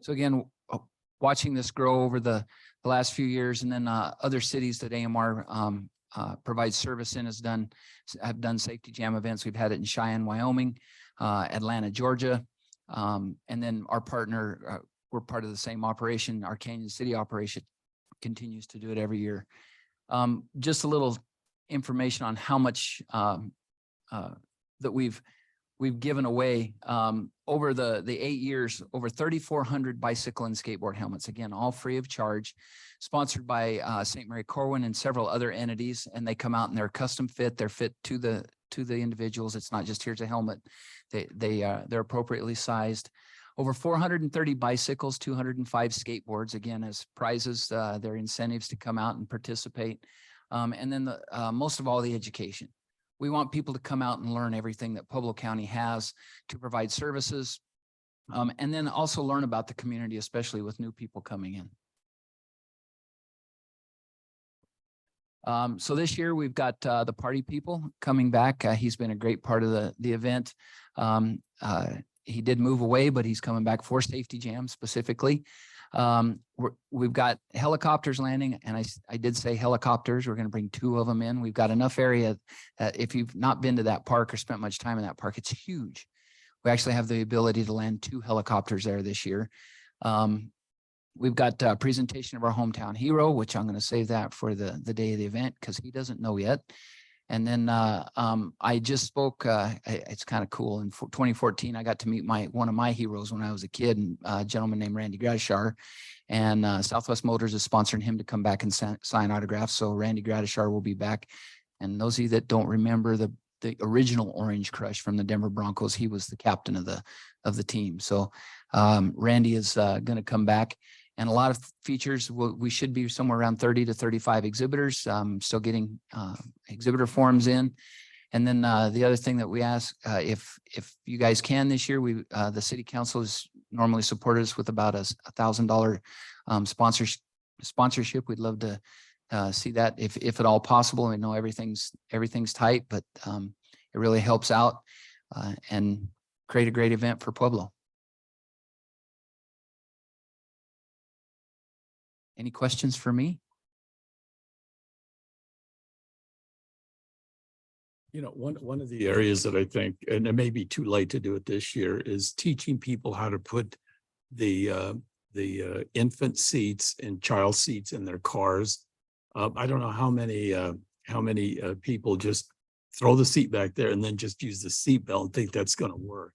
So again, watching this grow over the last few years, and then other cities that AMR provides service in have done Safety Jam events. We've had it in Cheyenne, Wyoming, Atlanta, Georgia. And then our partner, we're part of the same operation. Our Canyon City operation continues to do it every year. Just a little information on how much that we've given away over the 8 years, over 3,400 bicycle and skateboard helmets, again, all free of charge, sponsored by St. Mary Corwin and several other entities. And they come out and they're custom fit. They're fit to the individuals. It's not just here's a helmet. They're appropriately sized. Over 430 bicycles, 205 skateboards, again, as prizes, their incentives to come out and participate. And then most of all, the education. We want people to come out and learn everything that Pueblo County has to provide services. And then also learn about the community, especially with new people coming in. So this year we've got the Party People coming back. He's been a great part of the event. He did move away, but he's coming back for Safety Jam specifically. We've got helicopters landing, and I did say helicopters. We're going to bring 2 of them in. We've got enough area that if you've not been to that park or spent much time in that park, it's huge. We actually have the ability to land 2 helicopters there this year. We've got a presentation of our hometown hero, which I'm going to save that for the day of the event because he doesn't know yet. And then I just spoke, it's kind of cool. In 2014, I got to meet one of my heroes when I was a kid, a gentleman named Randy Gradishar. And Southwest Motors is sponsoring him to come back and sign autographs. So Randy Gradishar will be back. And those of you that don't remember the original Orange Crush from the Denver Broncos, he was the captain of the team. So Randy is going to come back. And a lot of features, we should be somewhere around 30 to 35 exhibitors, still getting exhibitor forms in. And then the other thing that we ask, if you guys can this year, the city council has normally supported us with about $1,000 sponsorship. We'd love to see that if at all possible. I know everything's tight, but it really helps out and create a great event for Pueblo. Any questions for me? You know, one of the areas that I think, and it may be too late to do it this year, is teaching people how to put the infant seats and child seats in their cars. I don't know how many people just throw the seat back there and then just use the seat belt and think that's going to work.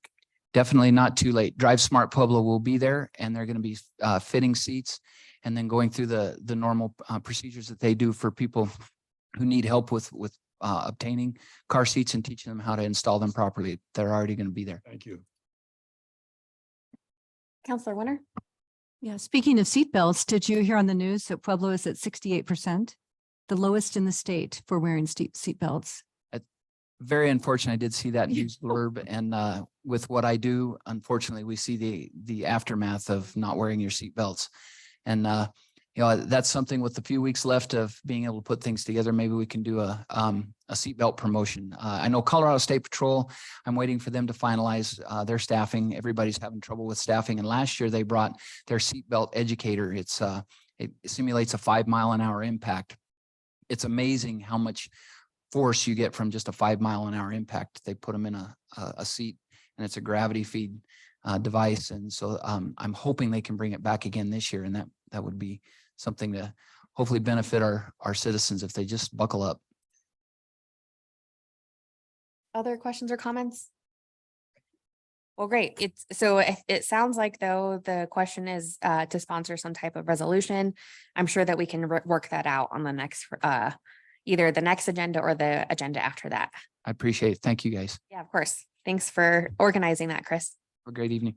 Definitely not too late. Drive Smart Pueblo will be there, and they're going to be fitting seats and then going through the normal procedures that they do for people who need help with obtaining car seats and teaching them how to install them properly. They're already going to be there. Thank you. Counselor Winter? Yeah, speaking of seatbelts, did you hear on the news that Pueblo is at 68%? The lowest in the state for wearing seatbelts. Very unfortunate. I did see that news blurb, and with what I do, unfortunately, we see the aftermath of not wearing your seatbelts. And that's something with a few weeks left of being able to put things together. Maybe we can do a seatbelt promotion. I know Colorado State Patrol, I'm waiting for them to finalize their staffing. Everybody's having trouble with staffing. And last year they brought their seatbelt educator. It simulates a 5-mile-an-hour impact. It's amazing how much force you get from just a 5-mile-an-hour impact. They put them in a seat, and it's a gravity feed device. And so I'm hoping they can bring it back again this year. And that would be something to hopefully benefit our citizens if they just buckle up. Other questions or comments? Well, great. It sounds like though the question is to sponsor some type of resolution. I'm sure that we can work that out on the next either the next agenda or the agenda after that. I appreciate it. Thank you, guys. Yeah, of course. Thanks for organizing that, Chris. Have a great evening.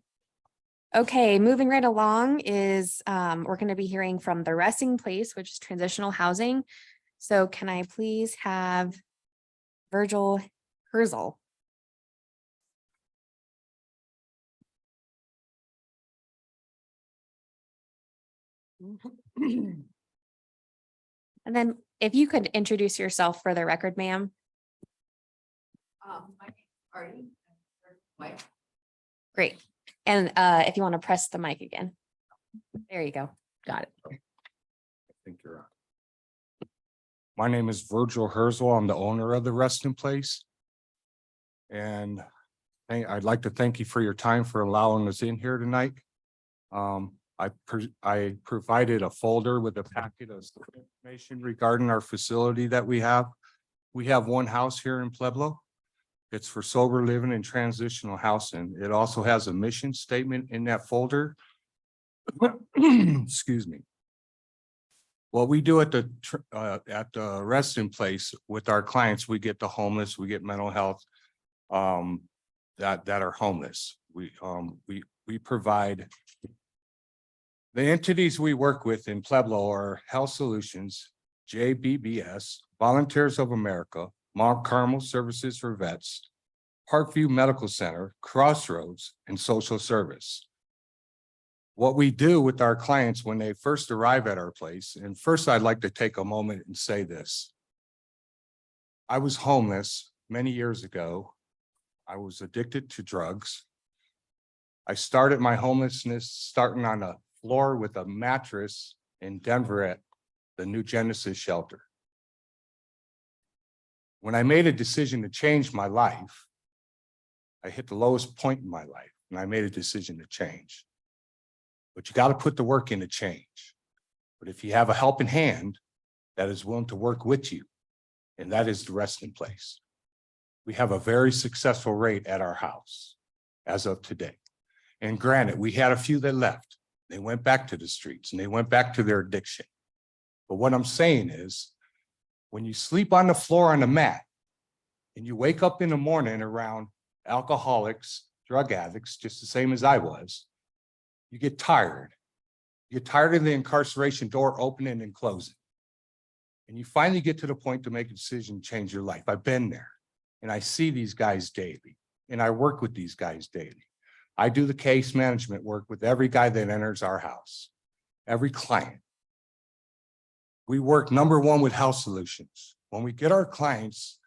Okay, moving right along is we're going to be hearing from the Resting Place, which is transitional housing. So can I please have Virgil Herzl? And then if you could introduce yourself for the record, ma'am. My name's Artie. Great. And if you want to press the mic again. There you go. Got it. I think you're on. My name is Virgil Herzl. I'm the owner of the Resting Place. And I'd like to thank you for your time for allowing us in here tonight. I provided a folder with a packet of information regarding our facility that we have. We have one house here in Pueblo. It's for sober living and transitional housing. It also has a mission statement in that folder. Excuse me. What we do at the resting place with our clients, we get the homeless, we get mental health that are homeless. We provide. The entities we work with in Pueblo are Health Solutions, JBBS, Volunteers of America, Mount Carmel Services for Vets, Parkview Medical Center, Crossroads, and Social Service. What we do with our clients when they first arrive at our place, and first I'd like to take a moment and say this. I was homeless many years ago. I was addicted to drugs. I started my homelessness starting on a floor with a mattress in Denver at the New Genesis shelter. When I made a decision to change my life, I hit the lowest point in my life and I made a decision to change. But you got to put the work in to change. But if you have a helping hand that is willing to work with you, and that is the Resting Place. We have a very successful rate at our house as of today. And granted, we had a few that left. They went back to the streets and they went back to their addiction. But what I'm saying is, when you sleep on the floor on the mat and you wake up in the morning around alcoholics, drug addicts, just the same as I was, you get tired. You get tired of the incarceration door opening and closing. And you finally get to the point to make a decision, to change your life. I've been there and I see these guys daily and I work with these guys daily. I do the case management work with every guy that enters our house, every client. We work number one with Health Solutions. When we get our clients,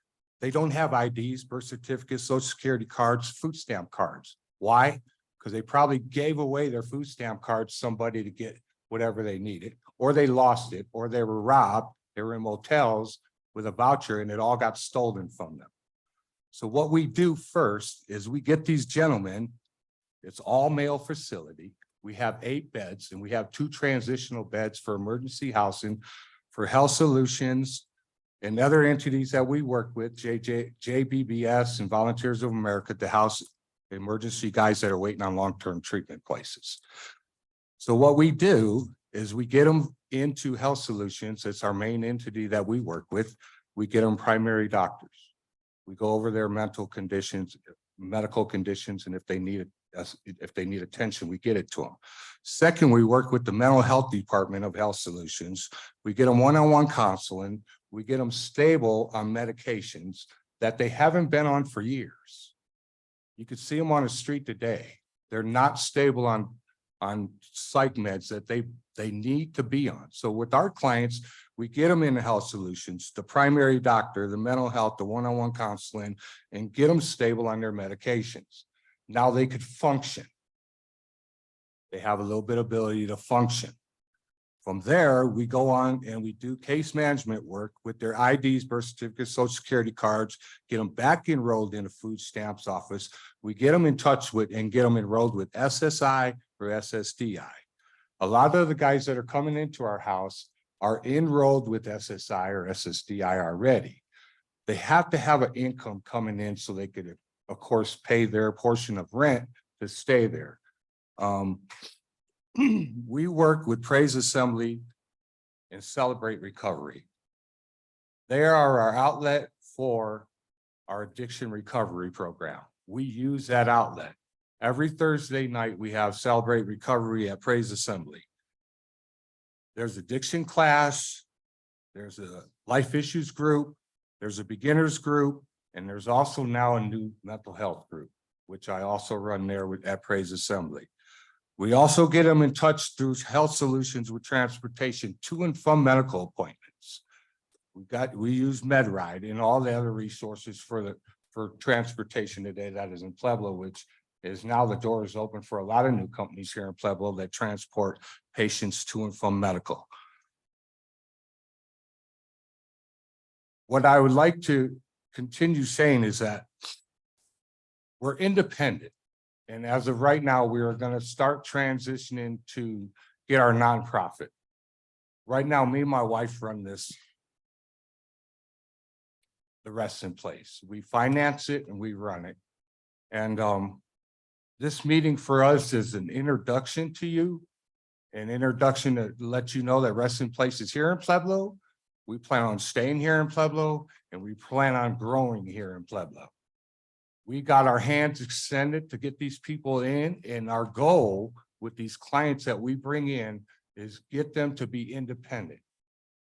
they don't have IDs, birth certificates, social security cards, food stamp cards. Why? Because they probably gave away their food stamp cards to somebody to get whatever they needed, or they lost it, or they were robbed. They were in motels with a voucher and it all got stolen from them. So what we do first is we get these gentlemen, it's all male facility. We have 8 beds and we have 2 transitional beds for emergency housing for Health Solutions and other entities that we work with, JBBS and Volunteers of America, to house emergency guys that are waiting on long-term treatment places. So what we do is we get them into Health Solutions. It's our main entity that we work with. We get them primary doctors. We go over their mental conditions, medical conditions, and if they need attention, we get it to them. Second, we work with the mental health department of Health Solutions. We get them one-on-one counseling. We get them stable on medications that they haven't been on for years. You could see them on the street today. They're not stable on psych meds that they need to be on. So with our clients, we get them into Health Solutions, the primary doctor, the mental health, the one-on-one counseling, and get them stable on their medications. Now they could function. They have a little bit of ability to function. From there, we go on and we do case management work with their IDs, birth certificates, social security cards, get them back enrolled in a food stamps office. We get them in touch with and get them enrolled with SSI or SSDI. A lot of the guys that are coming into our house are enrolled with SSI or SSDI already. They have to have an income coming in so they could, of course, pay their portion of rent to stay there. We work with Praise Assembly and Celebrate Recovery. They are our outlet for our addiction recovery program. We use that outlet. Every Thursday night, we have Celebrate Recovery at Praise Assembly. There's addiction class, there's a life issues group, there's a beginners group, and there's also now a new mental health group, which I also run there at Praise Assembly. We also get them in touch through Health Solutions with transportation to and from medical appointments. We use MedRide and all the other resources for transportation today that is in Pueblo, which is now the door is open for a lot of new companies here in Pueblo that transport patients to and from medical. What I would like to continue saying is that we're independent. And as of right now, we are going to start transitioning to get our nonprofit. Right now, me and my wife run this. The rest in place. We finance it and we run it. And this meeting for us is an introduction to you. An introduction to let you know that Rest in Place is here in Pueblo. We plan on staying here in Pueblo and we plan on growing here in Pueblo. We got our hands extended to get these people in, and our goal with these clients that we bring in is get them to be independent.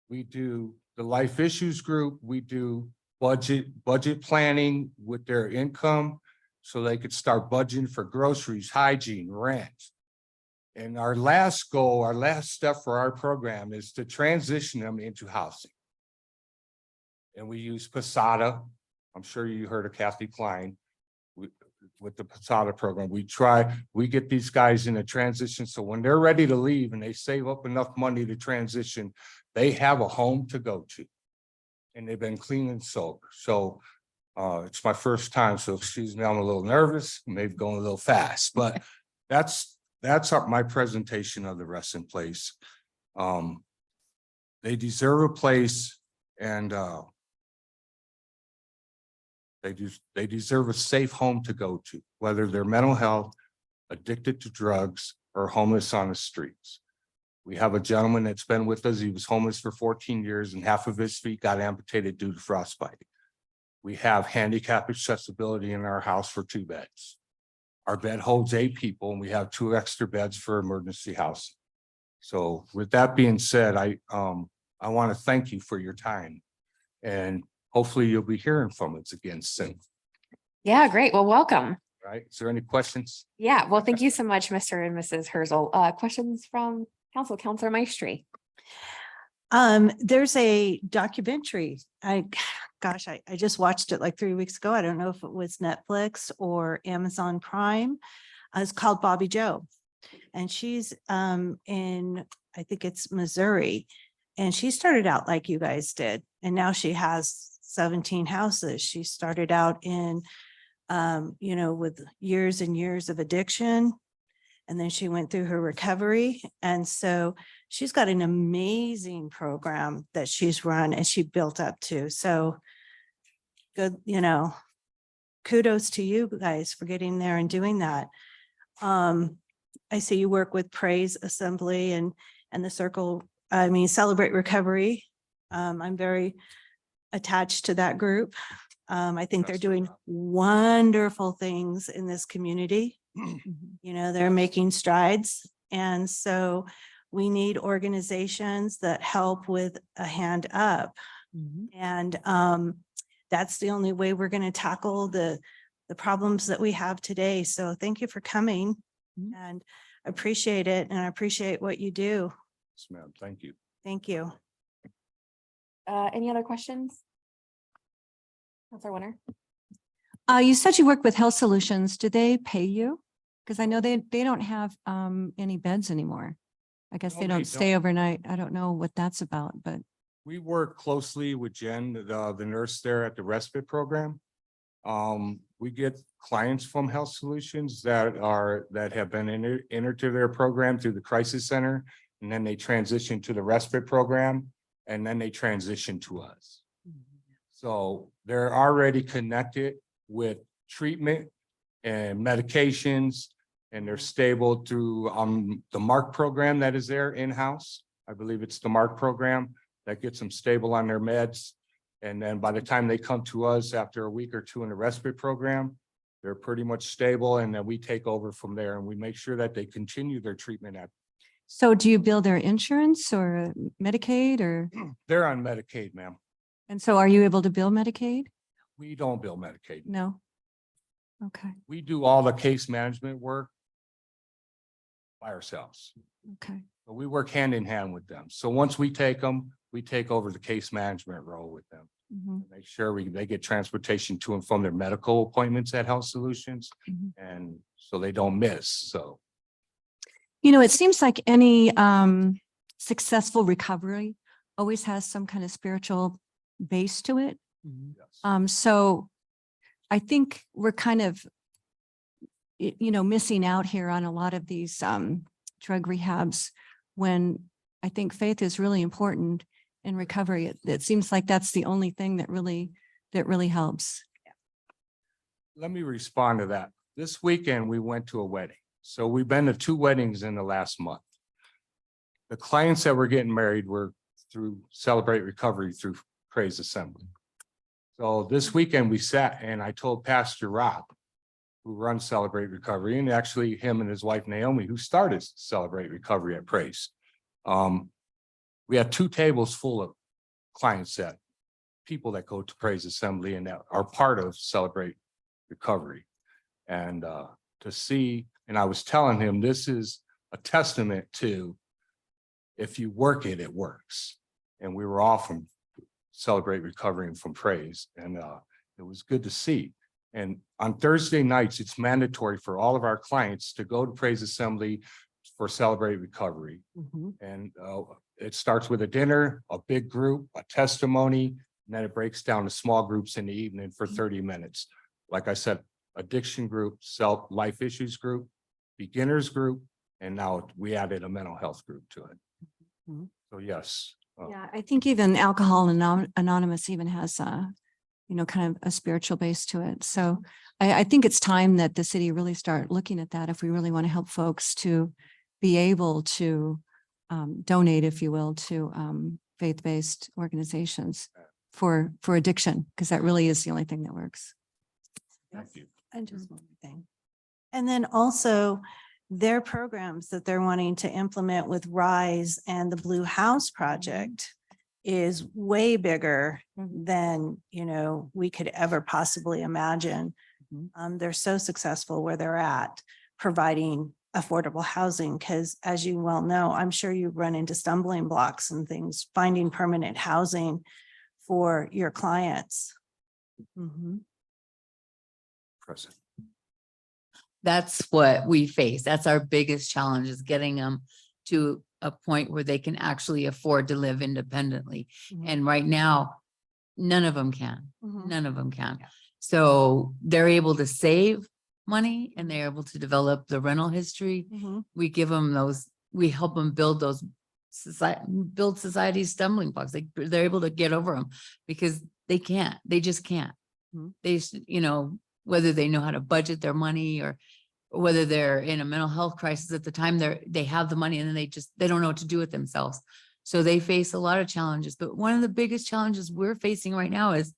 We do the life issues group, we do budget planning with their income so they could start budgeting for groceries, hygiene, rent. And our last goal, our last step for our program is to transition them into housing. And we use Posada. I'm sure you heard of Kathy Klein. With the Posada program, we get these guys in a transition. So when they're ready to leave and they save up enough money to transition, they have a home to go to. And they've been clean and sober. So it's my first time, so excuse me, I'm a little nervous, maybe going a little fast, but that's my presentation of the Rest in Place. They deserve a place, and they deserve a safe home to go to, whether they're mental health, addicted to drugs, or homeless on the streets. We have a gentleman that's been with us. He was homeless for 14 years and half of his feet got amputated due to frostbite. We have handicap accessibility in our house for 2 beds. Our bed holds 8 people and we have 2 extra beds for emergency housing. So with that being said, I want to thank you for your time, and hopefully you'll be hearing from us again soon. Yeah, great. Well, welcome. Right? Is there any questions? Yeah, well, thank you so much, Mr. and Mrs. Herzl. Questions from Counselor Maestri? There's a documentary. I just watched it like 3 weeks ago. I don't know if it was Netflix or Amazon Prime. It's called Bobby Joe. And she's in, I think it's Missouri. And she started out like you guys did. And now she has 17 houses. She started out in, with years and years of addiction. And then she went through her recovery. And so she's got an amazing program that she's run and she built up to. So good, kudos to you guys for getting there and doing that. I see you work with Praise Assembly and the Celebrate Recovery. I'm very attached to that group. I think they're doing wonderful things in this community. They're making strides. And so we need organizations that help with a hand up. And that's the only way we're going to tackle the problems that we have today. So thank you for coming and appreciate it. And I appreciate what you do. Yes, ma'am. Thank you. Thank you. Any other questions? Counselor Winter? You said you work with Health Solutions. Do they pay you? Because I know they don't have any beds anymore. I guess No, they they don't stay don't. overnight. I don't know what that's about, but We work closely with Jen, the nurse there at the respite program. We get clients from Health Solutions that have been entered to their program through the crisis center, and then they transition to the respite program, and then they transition to us. So they're already connected with treatment and medications, and they're stable through the MARC program that is there in-house. I believe it's the MARC program that gets them stable on their meds. And then by the time they come to us after a week or 2 in the respite program, they're pretty much stable, and then we take over from there and we make sure that they continue their treatment. so do you bill their insurance or Medicaid or, They're on Medicaid, ma'am. and so are you able to bill Medicaid? We don't bill Medicaid. No. Okay, We do all the case management work by ourselves. okay. But we work hand in hand with them. So once we take them, we take over the case management role with them. Mhm. Make sure they get transportation to and from their medical appointments at Health Solutions. Mhm. And so they don't miss, so. You know, it seems like any successful recovery always has some kind of spiritual base to it. Yes. So I think we're kind of, you know, missing out here on a lot of these drug rehabs when I think faith is really important in recovery. It seems like that's the only thing that really helps. Let me respond to that. This weekend, we went to a wedding. So we've been to 2 weddings in the last month. The clients that were getting married were through Celebrate Recovery through Praise Assembly. So this weekend we sat and I told Pastor Rob, who runs Celebrate Recovery, and actually him and his wife Naomi, who started Celebrate Recovery at Praise. We had 2 tables full of clients that people that go to Praise Assembly and that are part of Celebrate Recovery. And to see, and I was telling him, this is a testament to if you work it, it works. And we were all from Celebrate Recovery and from Praise. And it was good to see. And on Thursday nights, it's mandatory for all of our clients to go to Praise Assembly for Celebrate Recovery. Mhm. And it starts with a dinner, a big group, a testimony, and then it breaks down to small groups in the evening for 30 minutes. Like I said, addiction group, life issues group, beginners group, and now we added a mental health group to it. Mhm. So yes. Yeah, I think even Alcohol Anonymous even has you know, kind of a spiritual base to it. So I think it's time that the city really start looking at that if we really want to help folks to be able to donate, if you will, to faith-based organizations for addiction, because that really is the only thing that works. Thank you. And just one more thing. And then also their programs that they're wanting to implement with RISE and the Blue House Project is way bigger than, you know, we could ever possibly imagine. They're so successful where they're at, providing affordable housing, because as you well know, I'm sure you run into stumbling blocks and things, finding permanent housing for your clients. Mhm. Present. That's what we face. That's our biggest challenge, is getting them to a point where they can actually afford to live independently. Mhm. And right now, none of them can. Mhm. None of them can. So they're able to save money and they're able to develop the rental history. Mhm. We give them those, we help them build those society's stumbling blocks. They're able to get over them because they just can't. Mhm. You know, whether they know how to budget their money or whether they're in a mental health crisis at the time, they have the money and then they don't know what to do with themselves. So they face a lot of challenges, but one of the biggest challenges we're facing right now is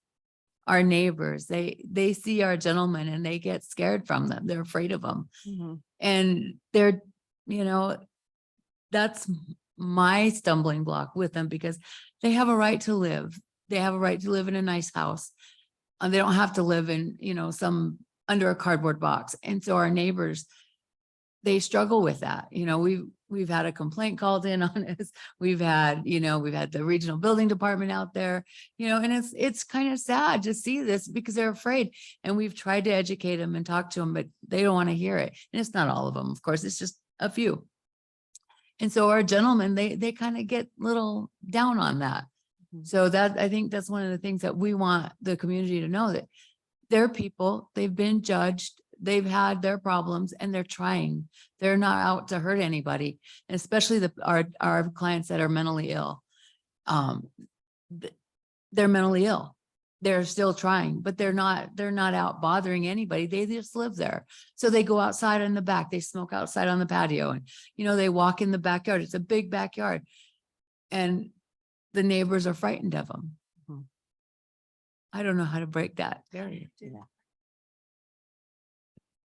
our neighbors. They see our gentlemen and they get scared from them. They're afraid of them. Mhm. And they're, you know, that's my stumbling block with them because they have a right to live. They have a right to live in a nice house. And they don't have to live in, you know, some under a cardboard box. And so our neighbors, they struggle with that. You know, we've had a complaint called in on us. We've had the regional building department out there, you know, and it's kind of sad to see this because they're afraid. And we've tried to educate them and talk to them, but they don't want to hear it. And it's not all of them, of course, it's just a few. And so our gentlemen, they kind of get little down on that. So that, I think that's one of the things that we want the community to know, that they're people, they've been judged, they've had their problems and they're trying. They're not out to hurt anybody, and especially our clients that are mentally ill. They're mentally ill. They're still trying, but they're not out bothering anybody. They just live there. So they go outside in the back, they smoke outside on the patio, and, you know, they walk in the backyard. It's a big backyard. And the neighbors are frightened of them. Mhm. I don't know how to break that barrier.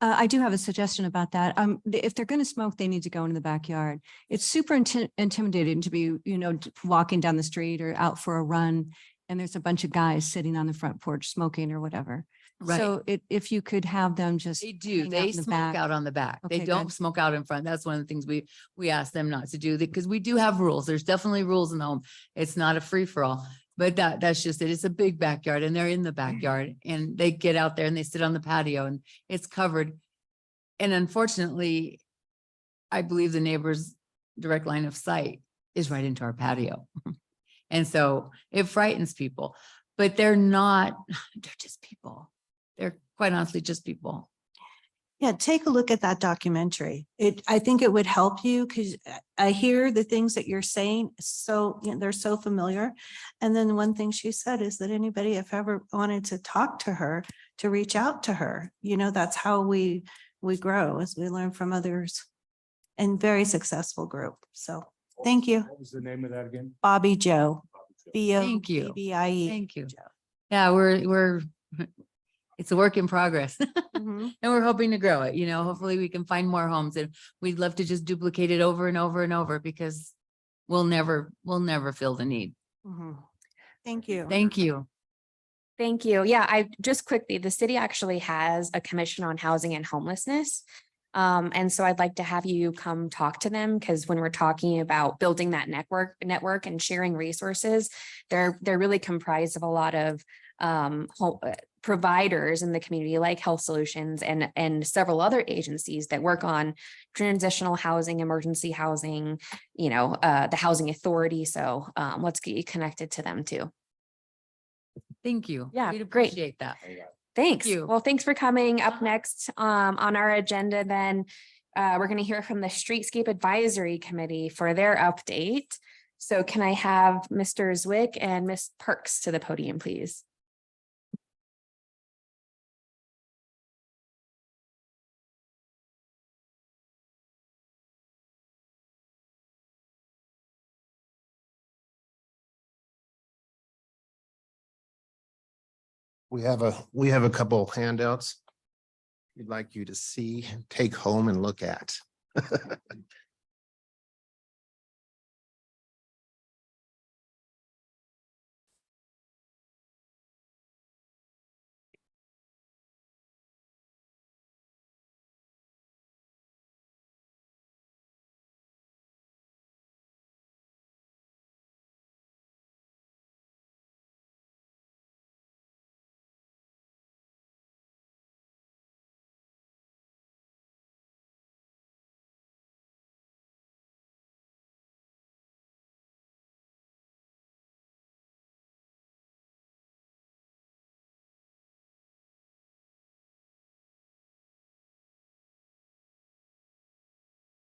I do have a suggestion about that. If they're going to smoke, they need to go into the backyard. It's super intimidating to be, you know, walking down the street or out for a run, and there's a bunch of guys sitting on the front porch smoking or whatever. Right. So if you could have them just. They do. hang out They in the smoke back. out on the back. They Okay, don't good. smoke out in front. That's one of the things we ask them not to do, because we do have rules. There's definitely rules in the home. It's not a free for all. But that's just it. It's a big backyard and they're in the backyard and they get out there and they sit on the patio and it's covered. And unfortunately, I believe the neighbor's direct line of sight is right into our patio. And so it frightens people, but they're just people. They're quite honestly just people. Yeah, take a look at that documentary. I think it would help you because I hear the things that you're saying. So, they're so familiar. And then one thing she said is that anybody if ever wanted to talk to her, to reach out to her, that's how we grow as we learn from others, and very successful group. So thank you, What was the name of that again? Bobby Joe. Thank you. BOBBIE. Thank you. Yeah, we're it's a work in progress. Mhm. And we're hoping to grow it, hopefully we can find more homes and we'd love to just duplicate it over and over and over because we'll never feel the need. Mhm. Thank you. Thank you. Thank you. Yeah, just quickly, the city actually has a commission on housing and homelessness. And so I'd like to have you come talk to them because when we're talking about building that network and sharing resources, they're really comprised of a lot of providers in the community like Health Solutions and several other agencies that work on transitional housing, emergency housing, the Housing Authority. So let's get you connected to them too. Thank you. Yeah, We'd great. appreciate that. Thanks. you. Well, thanks for coming. Up next on our agenda, then we're going to hear from the Streetscape Advisory Committee for their update. So can I have Mr. Zwick and Ms. Parks to the podium, please? We have a couple of handouts we'd like you to see, take home and look at.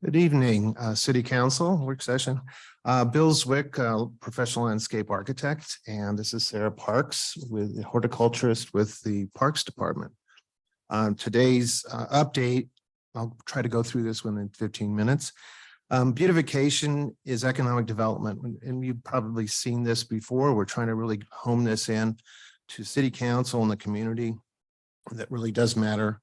Good evening, City Council work session. Bill Zwick, professional landscape architect, and this is Sarah Parks, with horticulturist with the Parks Department. Today's update, I'll try to go through this within 15 minutes. Beautification is economic development, and you've probably seen this before. We're trying to really hone this in to City Council and the community. That really does matter.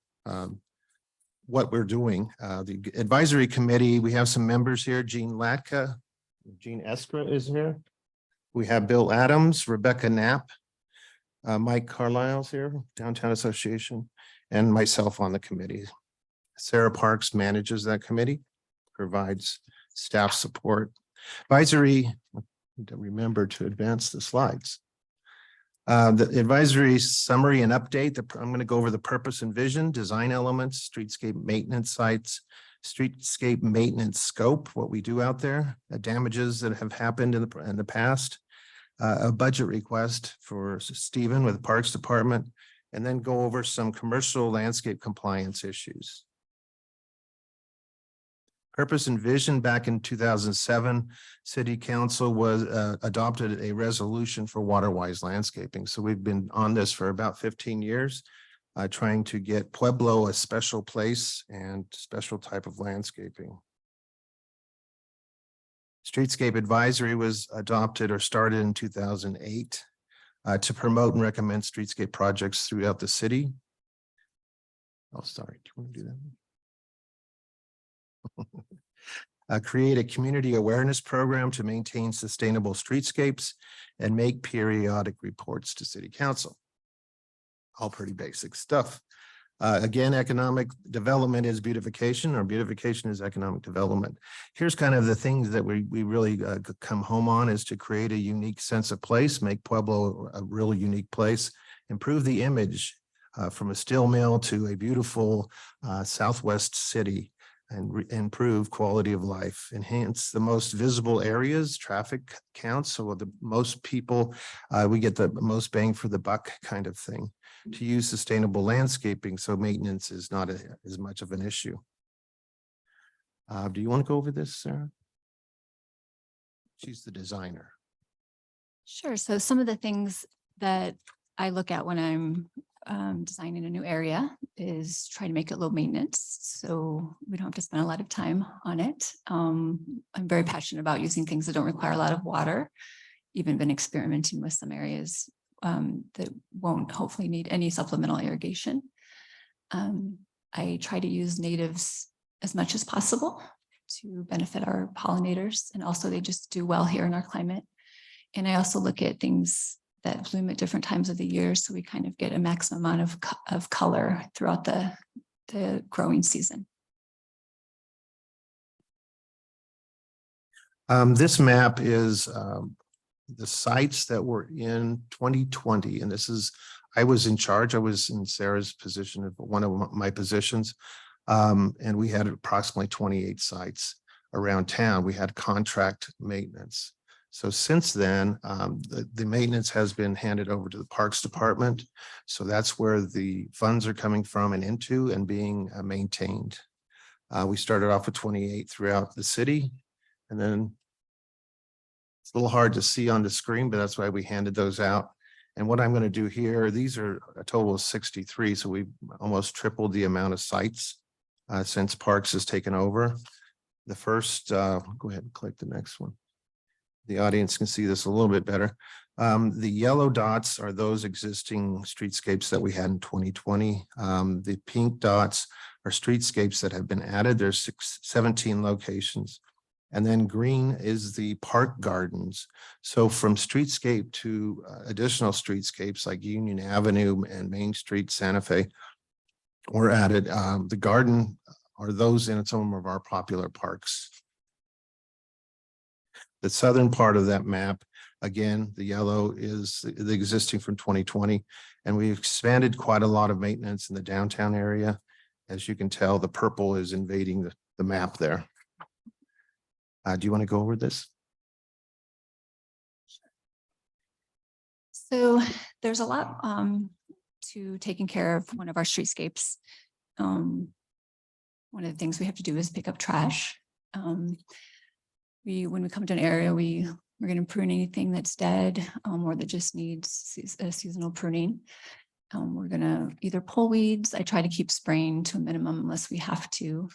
What we're doing. The advisory committee, we have some members here. Jean Latka, Jean Eskra is here. We have Bill Adams, Rebecca Knapp, Mike Carlisle's here, Downtown Association, and myself on the committee. Sarah Parks manages that committee, provides staff support. Advisory, remember to advance the slides. The advisory summary and update, I'm going to go over the purpose and vision, design elements, streetscape maintenance sites, streetscape maintenance scope, what we do out there, damages that have happened in the past, a budget request for Stephen with the Parks Department, and then go over some commercial landscape compliance issues. Purpose and vision, back in 2007, City Council was adopted a resolution for water-wise landscaping. So we've been on this for about 15 years, trying to get Pueblo a special place and special type of landscaping. Streetscape Advisory was adopted or started in 2008 to promote and recommend streetscape projects throughout the city. Oh, sorry, do you want to do that? Create a community awareness program to maintain sustainable streetscapes and make periodic reports to City Council. All pretty basic stuff. Again, economic development is beautification, or beautification is economic development. Here's kind of the things that we really come home on, is to create a unique sense of place, make Pueblo a really unique place, improve the image from a steel mill to a beautiful Southwest city, and improve quality of life, enhance the most visible areas, traffic counts. So the most people, we get the most bang for the buck kind of thing. To use sustainable landscaping, so maintenance is not as much of an issue. Do you want to go over this, Sarah? She's the designer. Sure. So some of the things that I look at when I'm designing a new area is try to make it low maintenance, so we don't have to spend a lot of time on it. I'm very passionate about using things that don't require a lot of water. Even been experimenting with some areas that won't hopefully need any supplemental irrigation. I try to use natives as much as possible to benefit our pollinators, and also they just do well here in our climate. And I also look at things that bloom at different times of the year, so we kind of get a maximum amount of color throughout the growing season. This map is the sites that were in 2020, and this is, I was in charge. I was in Sarah's position, of one of my positions, and we had approximately 28 sites around town. We had contract maintenance. So since then, the maintenance has been handed over to the Parks Department. So that's where the funds are coming from and into and being maintained. We started off with 28 throughout the city, and then it's a little hard to see on the screen, but that's why we handed those out. And what I'm going to do here, these are a total of 63. So we've almost tripled the amount of sites since Parks has taken over. The first, go ahead and click the next one. The audience can see this a little bit better. The yellow dots are those existing streetscapes that we had in 2020. The pink dots are streetscapes that have been added. There's 17 locations. And then green is the park gardens. So from streetscape to additional streetscapes like Union Avenue and Main Street, Santa Fe were added. The garden are those in some of our popular parks. The southern part of that map, again, the yellow is the existing from 2020, and we've expanded quite a lot of maintenance in the downtown area. As you can tell, the purple is invading the map there. Do you want to go over this? So there's a lot to taking care of one of our streetscapes. One of the things we have to do is pick up trash. When we come to an area, we're going to prune anything that's dead or that just needs a seasonal pruning. We're going to either pull weeds. I try to keep spraying to a minimum unless we have to.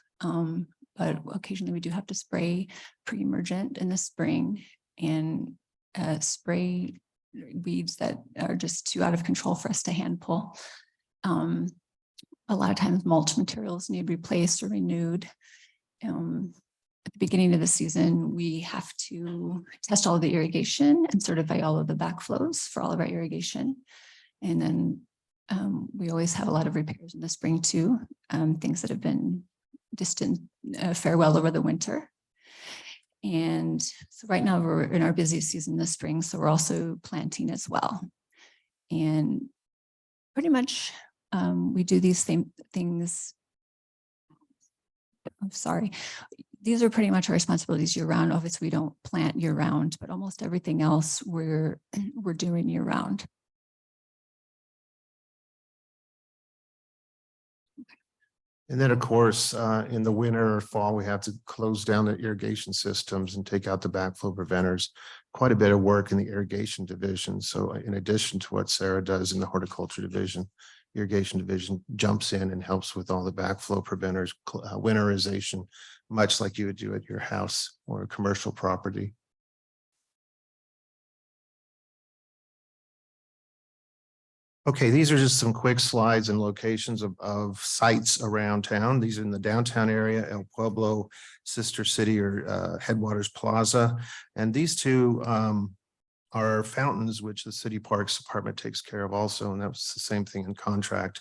But occasionally we do have to spray pre-emergent in the spring and spray weeds that are just too out of control for us to hand pull. A lot of times mulch materials need replaced or renewed. At the beginning of the season, we have to test all of the irrigation and certify all of the backflows for all of our irrigation. And then we always have a lot of repairs in the spring too, things that have been distant farewell over the winter. And so right now we're in our busiest season this spring, so we're also planting as well. And pretty much we do these same things. I'm sorry. These are pretty much our responsibilities year round. Obviously, we don't plant year round, but almost everything else we're doing year round. And then, of course, in the winter or fall, we have to close down the irrigation systems and take out the backflow preventers. Quite a bit of work in the irrigation division. So in addition to what Sarah does in the horticulture division, irrigation division jumps in and helps with all the backflow preventers, winterization, much like you would do at your house or a commercial property. Okay, these are just some quick slides and locations of sites around town. These are in the downtown area, El Pueblo, Sister City, or Headwaters Plaza. And these two are fountains, which the City Parks Department takes care of also. And that was the same thing in contract.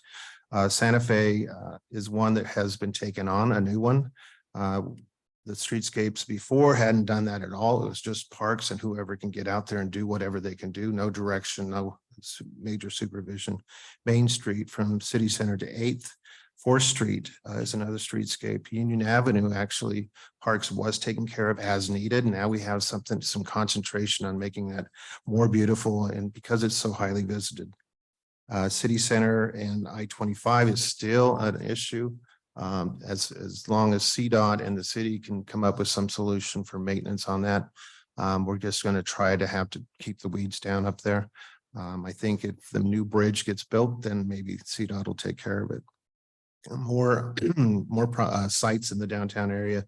Santa Fe is one that has been taken on, a new one. The streetscapes before hadn't done that at all. It was just parks and whoever can get out there and do whatever they can do. No direction, no major supervision. Main Street from City Center to 8th. 4th Street is another streetscape. Union Avenue, actually, Parks was taken care of as needed. Now we have some concentration on making that more beautiful, and because it's so highly visited. City Center and I-25 is still an issue. As long as CDOT and the city can come up with some solution for maintenance on that, we're just going to try to have to keep the weeds down up there. I think if the new bridge gets built, then maybe CDOT will take care of it. More sites in the downtown area,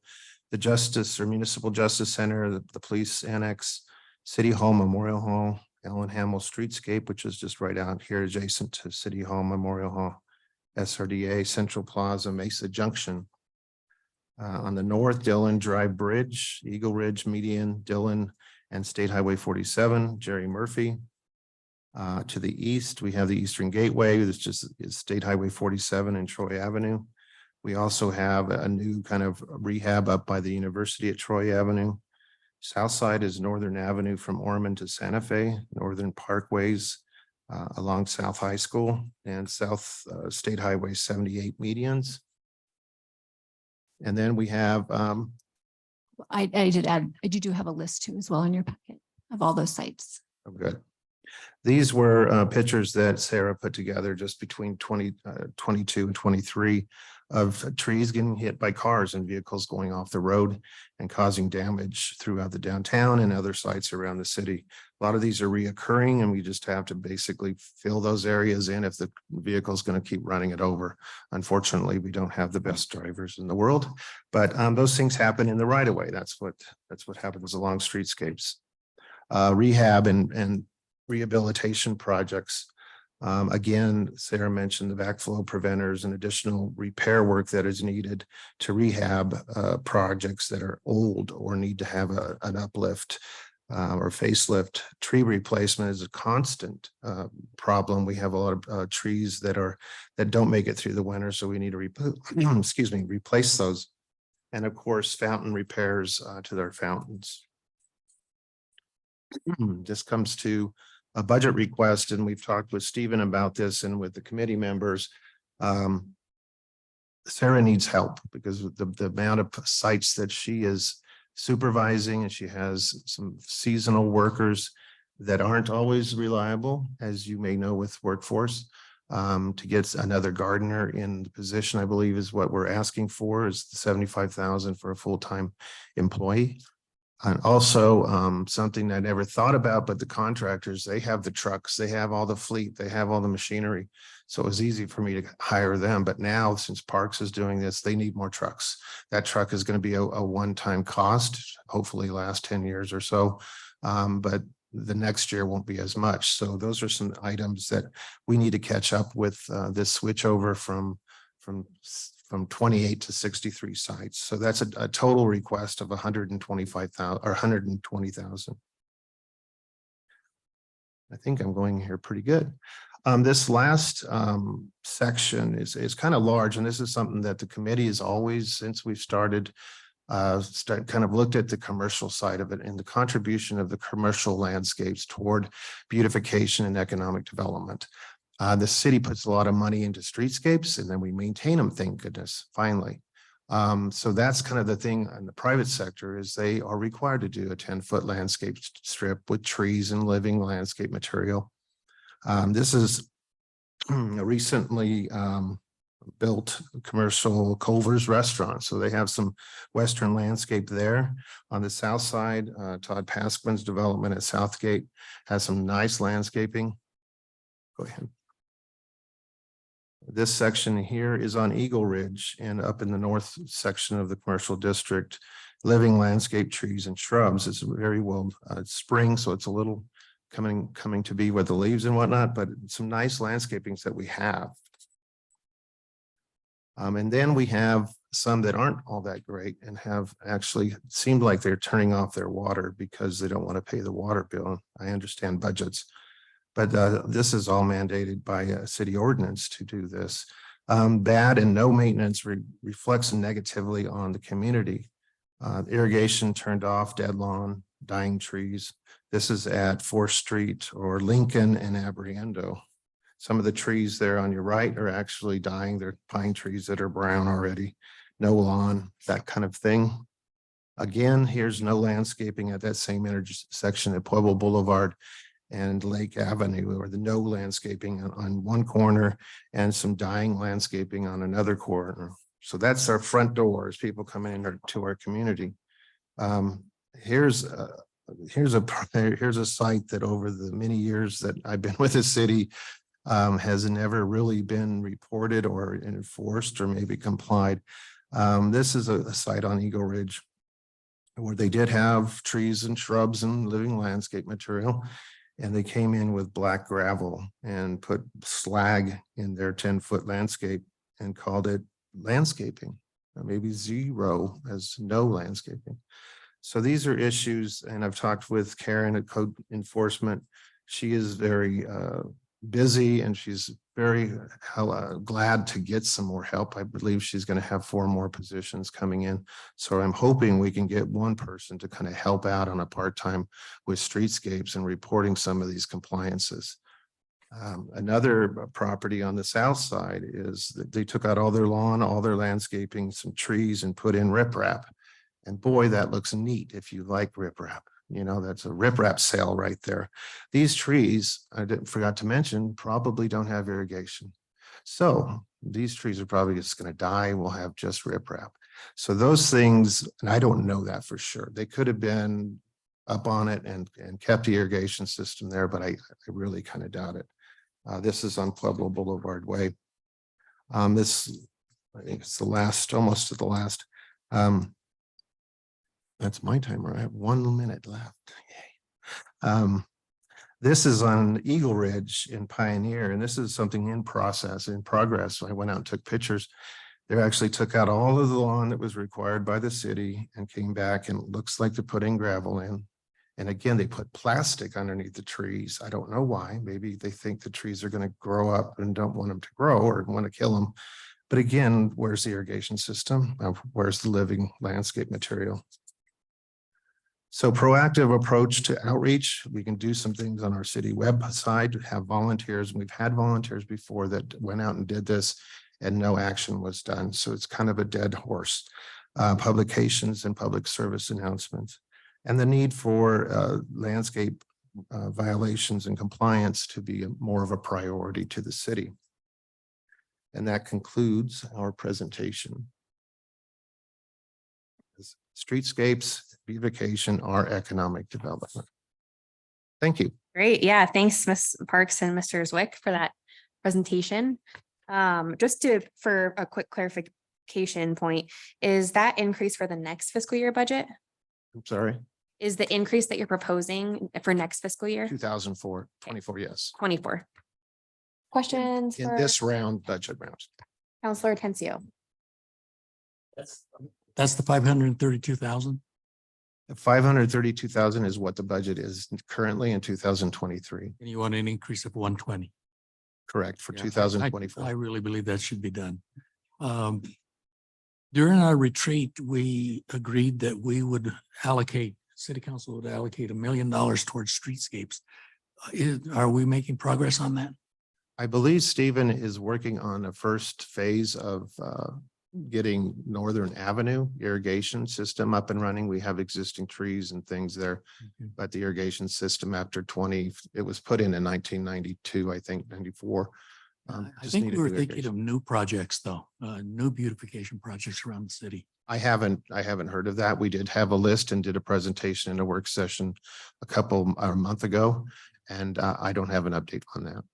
the Justice or Municipal Justice Center, the Police Annex, City Hall, Memorial Hall, Ellen Hamill Streetscape, which is just right out here adjacent to City Hall, Memorial Hall, SRDA, Central Plaza, Mesa Junction. On the north, Dillon Drive Bridge, Eagle Ridge Median, Dillon, and State Highway 47, Jerry Murphy. To the east, we have the Eastern Gateway, which is State Highway 47 and Troy Avenue. We also have a new kind of rehab up by the University at Troy Avenue. South side is Northern Avenue from Ormond to Santa Fe, Northern Parkways along South High School, and South State Highway 78 medians. And then we have I did add, you do have a list too as well in your packet of all those sites. oh, good. These were pictures that Sarah put together just between 2022 and 23 of trees getting hit by cars and vehicles going off the road and causing damage throughout the downtown and other sites around the city. A lot of these are reoccurring, and we just have to basically fill those areas in if the vehicle is going to keep running it over. Unfortunately, we don't have the best drivers in the world, but those things happen in the right of way. That's what happens along streetscapes. Rehab and rehabilitation projects. Again, Sarah mentioned the backflow preventers and additional repair work that is needed to rehab projects that are old or need to have an uplift or facelift. Tree replacement is a constant problem. We have a lot of trees that don't make it through the winter, so we need to replace those. And of course, fountain repairs to their fountains. This comes to a budget request, and we've talked with Stephen about this and with the committee members. Sarah needs help because the amount of sites that she is supervising, and she has some seasonal workers that aren't always reliable, as you may know with workforce. To get another gardener in the position, I believe, is what we're asking for, is the $75,000 for a full-time employee. And also something I never thought about, but the contractors, they have the trucks, they have all the fleet, they have all the machinery. So it was easy for me to hire them. But now, since Parks is doing this, they need more trucks. That truck is going to be a one-time cost, hopefully last 10 years or so. But the next year won't be as much. So those are some items that we need to catch up with this switch over from 28 to 63 sites. So that's a total request of 125,000 or 120,000. I think I'm going here pretty good. This last section is kind of large, and this is something that the committee has always, since we've started kind of looked at the commercial side of it and the contribution of the commercial landscapes toward beautification and economic development. The city puts a lot of money into streetscapes, and then we maintain them, thank goodness, finally. So that's kind of the thing in the private sector, is they are required to do a 10-foot landscape strip with trees and living landscape material. This is a recently built commercial Culver's restaurant. So they have some Western landscape there. On the south side, Todd Pasquin's development at Southgate has some nice landscaping. Go ahead. This section here is on Eagle Ridge, and up in the north section of the commercial district, living landscape trees and shrubs. It's very well spring, so it's a little coming to be with the leaves and whatnot, but some nice landscapings that we have. And then we have some that aren't all that great and have actually seemed like they're turning off their water because they don't want to pay the water bill. I understand budgets, but this is all mandated by a city ordinance to do this. Bad and no maintenance reflects negatively on the community. Irrigation turned off, dead lawn, dying trees. This is at 4th Street or Lincoln and Abriendo. Some of the trees there on your right are actually dying. They're pine trees that are brown already, no lawn, that kind of thing. Again, here's no landscaping at that same intersection at Pueblo Boulevard and Lake Avenue, or the no landscaping on one corner and some dying landscaping on another corner. So that's our front doors, people coming into our community. Here's a site that over the many years that I've been with the city has never really been reported or enforced or maybe complied. This is a site on Eagle Ridge where they did have trees and shrubs and living landscape material. And they came in with black gravel and put slag in their 10-foot landscape and called it landscaping, or maybe zero as no landscaping. So these are issues, and I've talked with Karen at Code Enforcement. She is very busy and she's very glad to get some more help. I believe she's going to have 4 more positions coming in. So I'm hoping we can get one person to kind of help out on a part-time with streetscapes and reporting some of these compliances. Another property on the south side is that they took out all their lawn, all their landscaping, some trees, and put in riprap. And boy, that looks neat if you like riprap. You know, that's a riprap sale right there. These trees, forgot to mention, probably don't have irrigation. So these trees are probably just going to die. We'll have just riprap. So those things, and I don't know that for sure. They could have been up on it and kept the irrigation system there, but I really kind of doubt it. This is on Pueblo Boulevard Way. This, I think it's the last, almost to the last. That's my timer. I have 1 minute left. Yay. This is on Eagle Ridge in Pioneer, and this is something in progress. So I went out and took pictures. They actually took out all of the lawn that was required by the city and came back, and it looks like they're putting gravel in. And again, they put plastic underneath the trees. I don't know why. Maybe they think the trees are going to grow up and don't want them to grow or want to kill them. But again, where's the irrigation system? Where's the living landscape material? So proactive approach to outreach. We can do some things on our city website, have volunteers. We've had volunteers before that went out and did this and no action was done. So it's kind of a dead horse. Publications and public service announcements, and the need for landscape violations and compliance to be more of a priority to the city. And that concludes our presentation. Streetscapes, beautification, are economic development. Thank you. Great. Yeah. Thanks, Ms. Parks and Mr. Zwick for that presentation. For a quick clarification point, is that increase for the next fiscal year budget? I'm sorry. Is the increase that you're proposing for next fiscal year? 2024, yes. 24. Questions In for this budget round. Councilor Tencio? That's the 532,000. 532,000 is what the budget is currently in 2023. And you want an increase of 120. Correct, for Yeah, 2024. I really believe that should be done. During our retreat, we agreed that we would city council would allocate $1 million towards streetscapes. Are we making progress on that? I believe Stephen is working on a first phase of getting Northern Avenue irrigation system up and running. We have existing trees and things there, but the irrigation system after it was put in 1992, I think 94. I think we were thinking of new projects though, new beautification projects around the city. I haven't heard of that. We did have a list and did a presentation in a work session a month ago, and I don't have an update on that.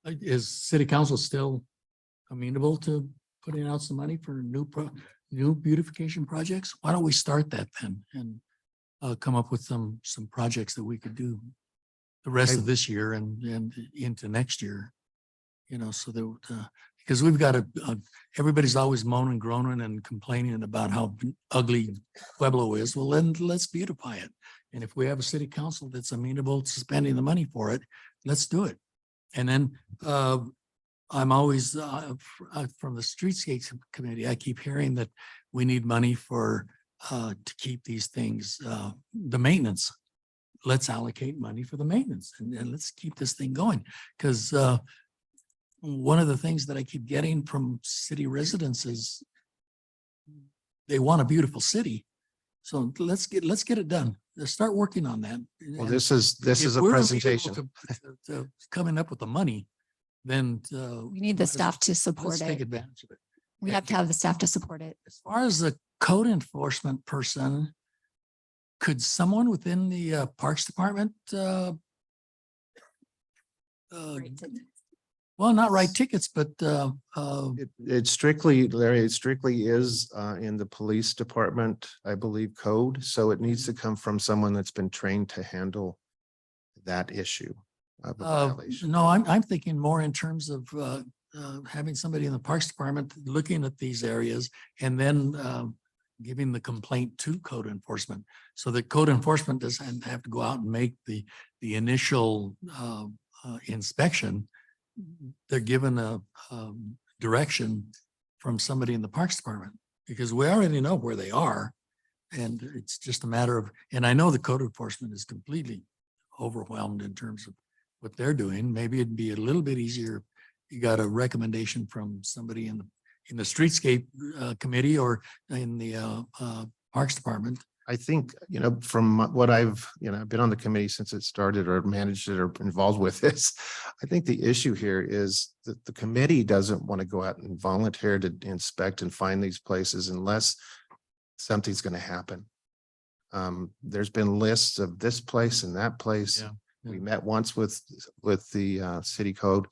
Is city council still amenable to putting out some money for new beautification projects? Why don't we start that then and come up with some projects that we could do the rest of this year and into next year, you know, so that because we've got everybody's always moaning, groaning and complaining about how ugly Pueblo is. Well, then let's beautify it. And if we have a city council that's amenable to spending the money for it, let's do it. And then I'm always from the Streetscapes Committee, I keep hearing that we need money for to keep these things, the maintenance. Let's allocate money for the maintenance and let's keep this thing going. Because one of the things that I keep getting from city residents is they want a beautiful city. So let's get it done. Let's start working on that. Well, And this is if a we're able presentation. to coming up with the money, then We need the staff to let's support take it. advantage of it. We have to have the staff to support it. As far as the code enforcement person, could someone within the Parks Department well, not write tickets, but It strictly, Larry, it strictly is in the police department, I believe, code. So it needs to come from someone that's been trained to handle that issue of a violation. no, I'm thinking more in terms of having somebody in the Parks Department looking at these areas and then giving the complaint to code enforcement so that code enforcement doesn't have to go out and make the initial inspection. They're given a direction from somebody in the Parks Department because we already know where they are. And it's just a matter of, and I know the code enforcement is completely overwhelmed in terms of what they're doing. Maybe it'd be a little bit easier. You got a recommendation from somebody in the Streetscape Committee or in the Parks Department. I think, from what I've been on the committee since it started or managed it or involved with this. I think the issue here is that the committee doesn't want to go out and volunteer to inspect and find these places unless something's going to happen. There's been lists of this place and that place. Yeah. We met once with the city code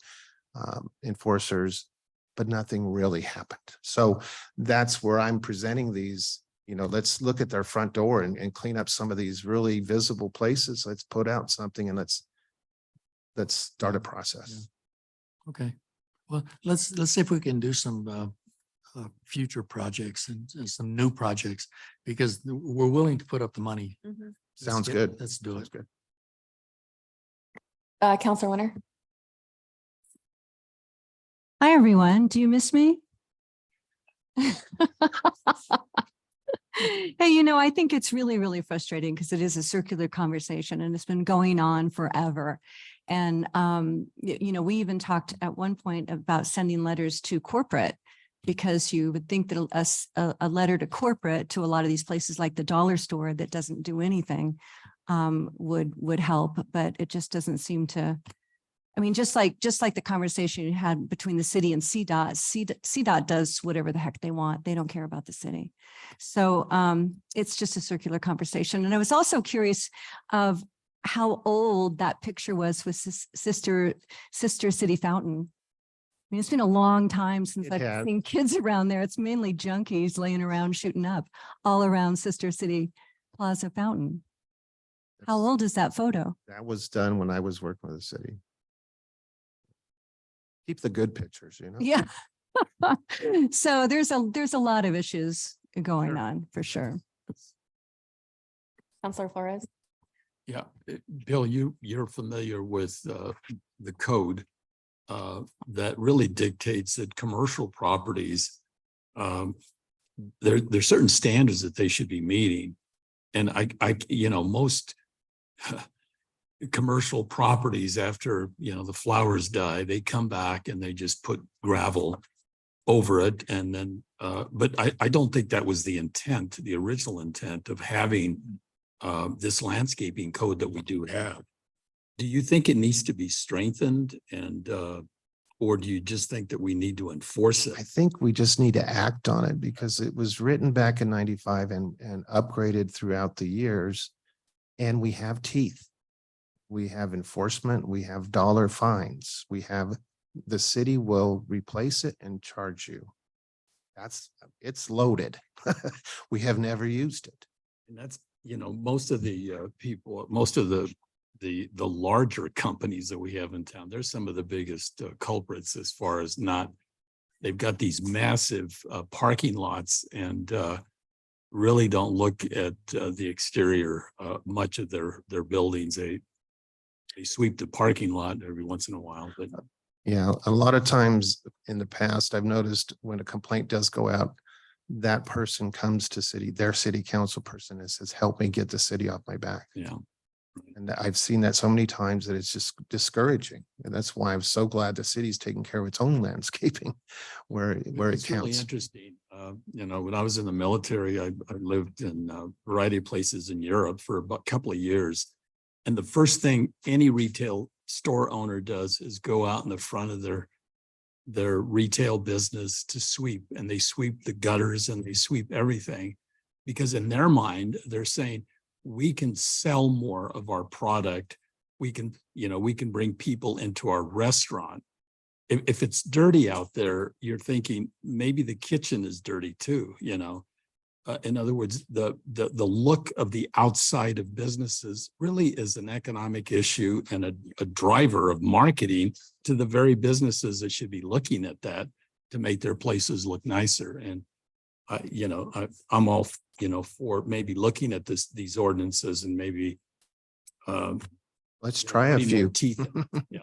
enforcers, but nothing really happened. So that's where I'm presenting these. Let's look at their front door and clean up some of these really visible places. Let's put out something and let's start a process. Okay, well, let's see if we can do some future projects and some new projects because we're willing to put up the money. Sounds good. Let's do Sounds it. good. Counselor Winter. Hi, everyone. Do you miss me? Hey, I think it's really, really frustrating because it is a circular conversation and it's been going on forever. And, we even talked at one point about sending letters to corporate because you would think that a letter to corporate to a lot of these places like the dollar store that doesn't do anything would help, but it just doesn't seem to. I mean, just like the conversation you had between the city and CDOT, CDOT does whatever the heck they want. They don't care about the city. So it's just a circular conversation. And I was also curious of how old that picture was with Sister City Fountain. I mean, it's been a long time since It I've has. seen kids around there. It's mainly junkies laying around shooting up all around Sister City Plaza Fountain. How old is that photo? That was done when I was working with the city. Keep the good pictures, Yeah. So there's a lot of issues going on for sure. Counselor Flores. Yeah, Bill, you're familiar with the code that really dictates that commercial properties, there's certain standards that they should be meeting. And most commercial properties after, the flowers die, they come back and they just put gravel over it. And then, but I don't think that was the intent, the original intent of having this landscaping code that we do have. Do you think it needs to be strengthened or do you just think that we need to enforce I it? think we just need to act on it because it was written back in 95 and upgraded throughout the years. And we have teeth. We have enforcement, we have dollar fines, the city will replace it and charge you. It's loaded. We have never used it. And that's, most of the people, most of the larger companies that we have in town, they're some of the biggest culprits as far as they've got these massive parking lots and really don't look at the exterior, much of their buildings. They sweep the parking lot every once in a while, but Yeah, a lot of times in the past, I've noticed when a complaint does go out, that person comes to their city council person and says, help me get the city off my back. yeah. And I've seen that so many times that it's just discouraging. And that's why I'm so glad the city's taking care of its own landscaping where it It's really counts. interesting. You know, when I was in the military, I lived in a variety of places in Europe for about a couple of years. And the first thing any retail store owner does is go out in the front of their retail business to sweep, and they sweep the gutters and they sweep everything. Because in their mind, they're saying, we can sell more of our product. We can, we can bring people into our restaurant. If it's dirty out there, you're thinking maybe the kitchen is dirty too, in other words, the look of the outside of businesses really is an economic issue and a driver of marketing to the very businesses that should be looking at that to make their places look nicer. And I'm all, for maybe looking at these ordinances and maybe Let's try a putting more few. teeth in it. Yeah,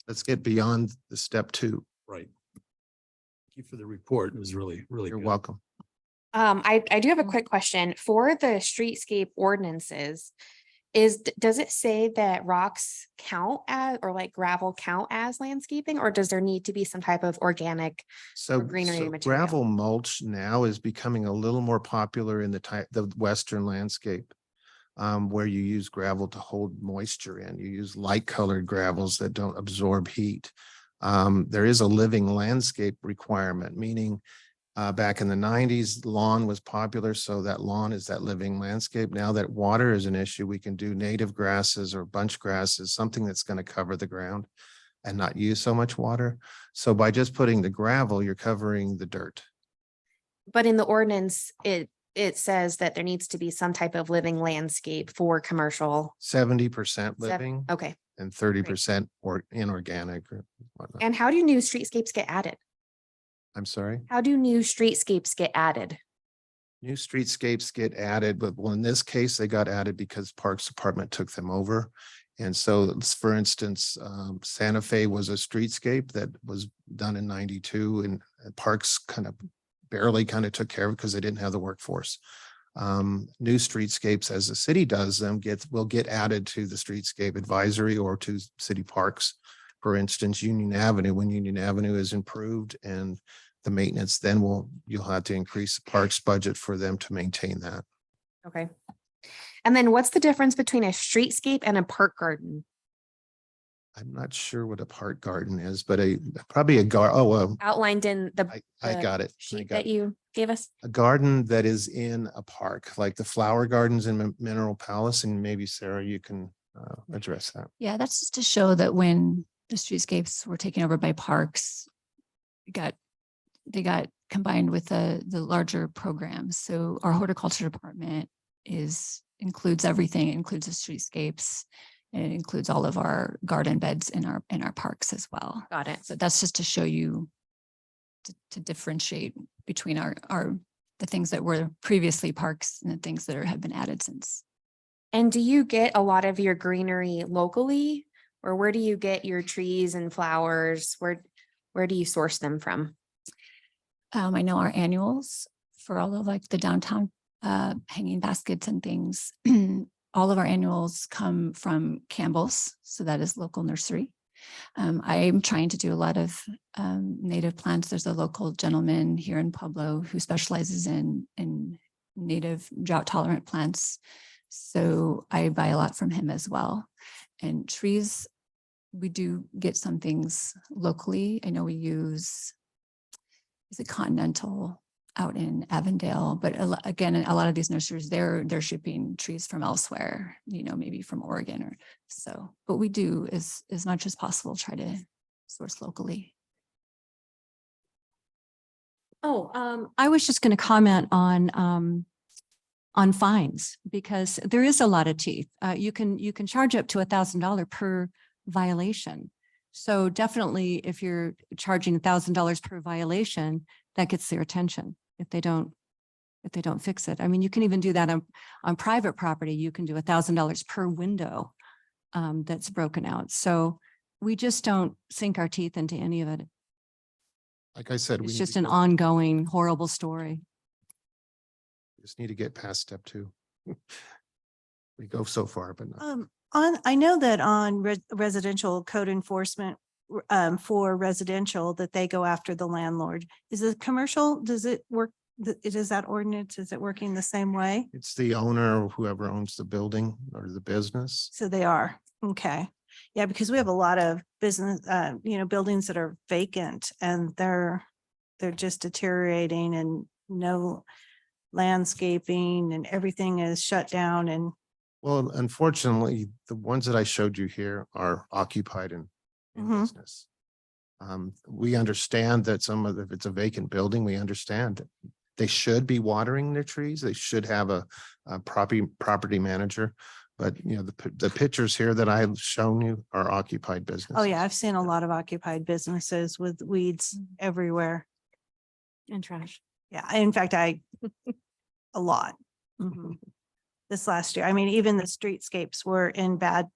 Let's get beyond the step 2. right. Thank you for the report. It was really, really You're good. welcome. I do have a quick question for the streetscape ordinances. Does it say that rocks count as, or like gravel count as landscaping, or does there need to be some type of organic? So greenery material. gravel mulch now is becoming a little more popular in the Western landscape. Where you use gravel to hold moisture in. You use light colored gravels that don't absorb heat. There is a living landscape requirement, meaning back in the 90s, lawn was popular. So that lawn is that living landscape. Now that water is an issue, we can do native grasses or bunch grasses, something that's going to cover the ground and not use so much water. So by just putting the gravel, you're covering the dirt. But in the ordinance, it says that there needs to be some type of living landscape for commercial. 70% living Okay. and 30% or inorganic or whatnot. And how do new streetscapes get added? I'm sorry. How do new streetscapes get added? New streetscapes get added, but well, in this case, they got added because Parks Department took them over. And so, for instance, Santa Fe was a streetscape that was done in 92 and Parks barely took care of it because they didn't have the workforce. New streetscapes, as the city does them, will get added to the streetscape advisory or to city parks. For instance, Union Avenue, when Union Avenue is improved and the maintenance, then you'll have to increase the parks budget for them to maintain that. Okay. And then what's the difference between a streetscape and a park garden? I'm not sure what a park garden is, but probably Outlined in I the got it. sheet that you gave us? A garden that is in a park, like the flower gardens in Mineral Palace, and maybe Sarah, you can address that. Yeah, that's just to show that when the streetscapes were taken over by parks, they got combined with the larger programs. So our horticulture department includes everything. It includes the streetscapes, and it includes all of our garden beds in our parks as well. Got it. So that's just to show you to differentiate between the things that were previously parks and the things that have been added since. And do you get a lot of your greenery locally, or where do you get your trees and flowers? Where do you source them from? I know our annuals for all of the downtown hanging baskets and things. All of our annuals come from Campbell's, so that is local nursery. I'm trying to do a lot of native plants. There's a local gentleman here in Pueblo who specializes in native drought tolerant plants. So I buy a lot from him as well. And trees, we do get some things locally. I know we use, is it Continental out in Avondale, but again, a lot of these nurseries, they're shipping trees from elsewhere, maybe from Oregon or so. But we do, as much as possible, try to source locally. I was just going to comment on fines, because there is a lot of teeth. You can charge up to $1,000 per violation. So definitely, if you're charging $1,000 per violation, that gets their attention. If they don't fix it, I mean, you can even do that on private property. You can do $1,000 per window. that's broken out. So we just don't sink our teeth into any of it. Like I said, we It's need just to an go- ongoing horrible story. just need to get past step 2. We go so far, but not. I know that on residential code enforcement, for residential, that they go after the landlord. Is it commercial? Does it work? Is that ordinance? Is it working the same way? It's the owner or whoever owns the building or the business. So they are, okay. Yeah, because we have a lot of business, buildings that are vacant and they're just deteriorating and no landscaping and everything is shut down and Well, unfortunately, the ones that I showed you here are occupied in Mhm. business. We understand that if it's a vacant building, we understand that they should be watering their trees. They should have a property manager. But the pictures here that I've shown you are occupied business. oh yeah, I've seen a lot of occupied businesses with weeds everywhere. And trash. Yeah, in fact, a lot. Mhm. This last year, I mean, even the streetscapes were in bad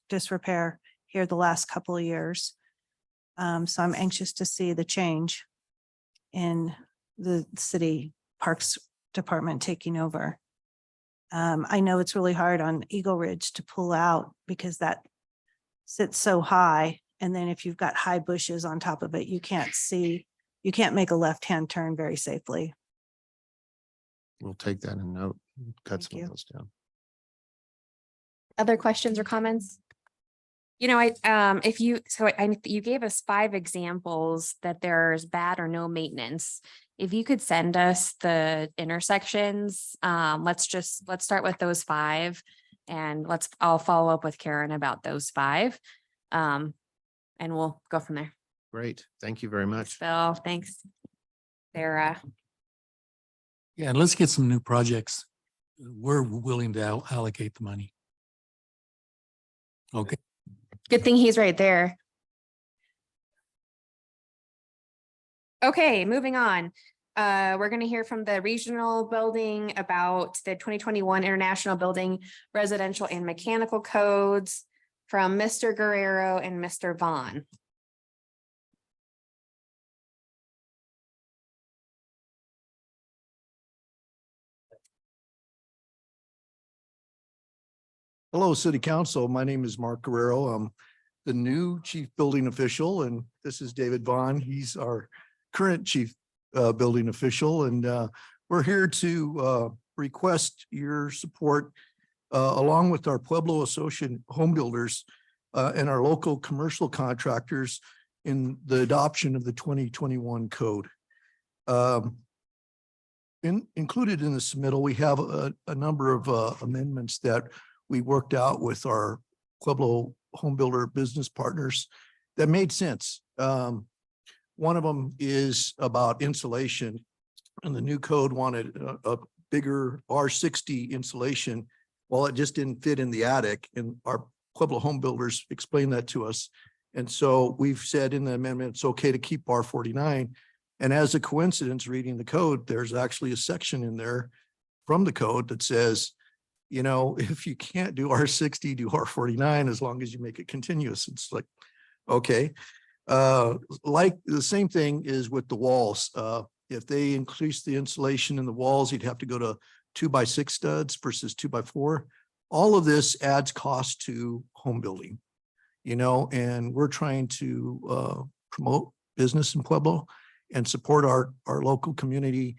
disrepair here the last couple of years. So I'm anxious to see the change in the city parks department taking over. I know it's really hard on Eagle Ridge to pull out because that sits so high. And then if you've got high bushes on top of it, you can't make a left-hand turn very safely. We'll take that in note, cut Thank some you. of those down. Other questions or comments? You gave us 5 examples that there's bad or no maintenance. If you could send us the intersections, let's start with those 5 and I'll follow up with Karen about those 5. And we'll go from there. Great. Thank you very much. Bill, thanks. Sarah. Yeah, and let's get some new projects. We're willing to allocate the money. Okay. Good thing he's right there. Okay, moving on. We're going to hear from the regional building about the 2021 International Building Residential and Mechanical Codes from Mr. Guerrero and Mr. Vaughn. Hello, City Council. My name is Mark Guerrero. I'm the new Chief Building Official, and this is David Vaughn. He's our current Chief Building Official, and we're here to request your support along with our Pueblo Association home builders and our local commercial contractors in the adoption of the 2021 code. Included in the submittal, we have a number of amendments that we worked out with our Pueblo home builder business partners that made sense. One of them is about insulation, and the new code wanted a bigger R60 insulation. Well, it just didn't fit in the attic, and our Pueblo home builders explained that to us. And so we've said in the amendment, it's okay to keep R49. And as a coincidence, reading the code, there's actually a section in there from the code that says, if you can't do R60, do R49 as long as you make it continuous. It's like, okay. Like the same thing is with the walls. If they increase the insulation in the walls, you'd have to go to 2x6 studs versus 2x4. All of this adds cost to home building, and we're trying to promote business in Pueblo and support our local community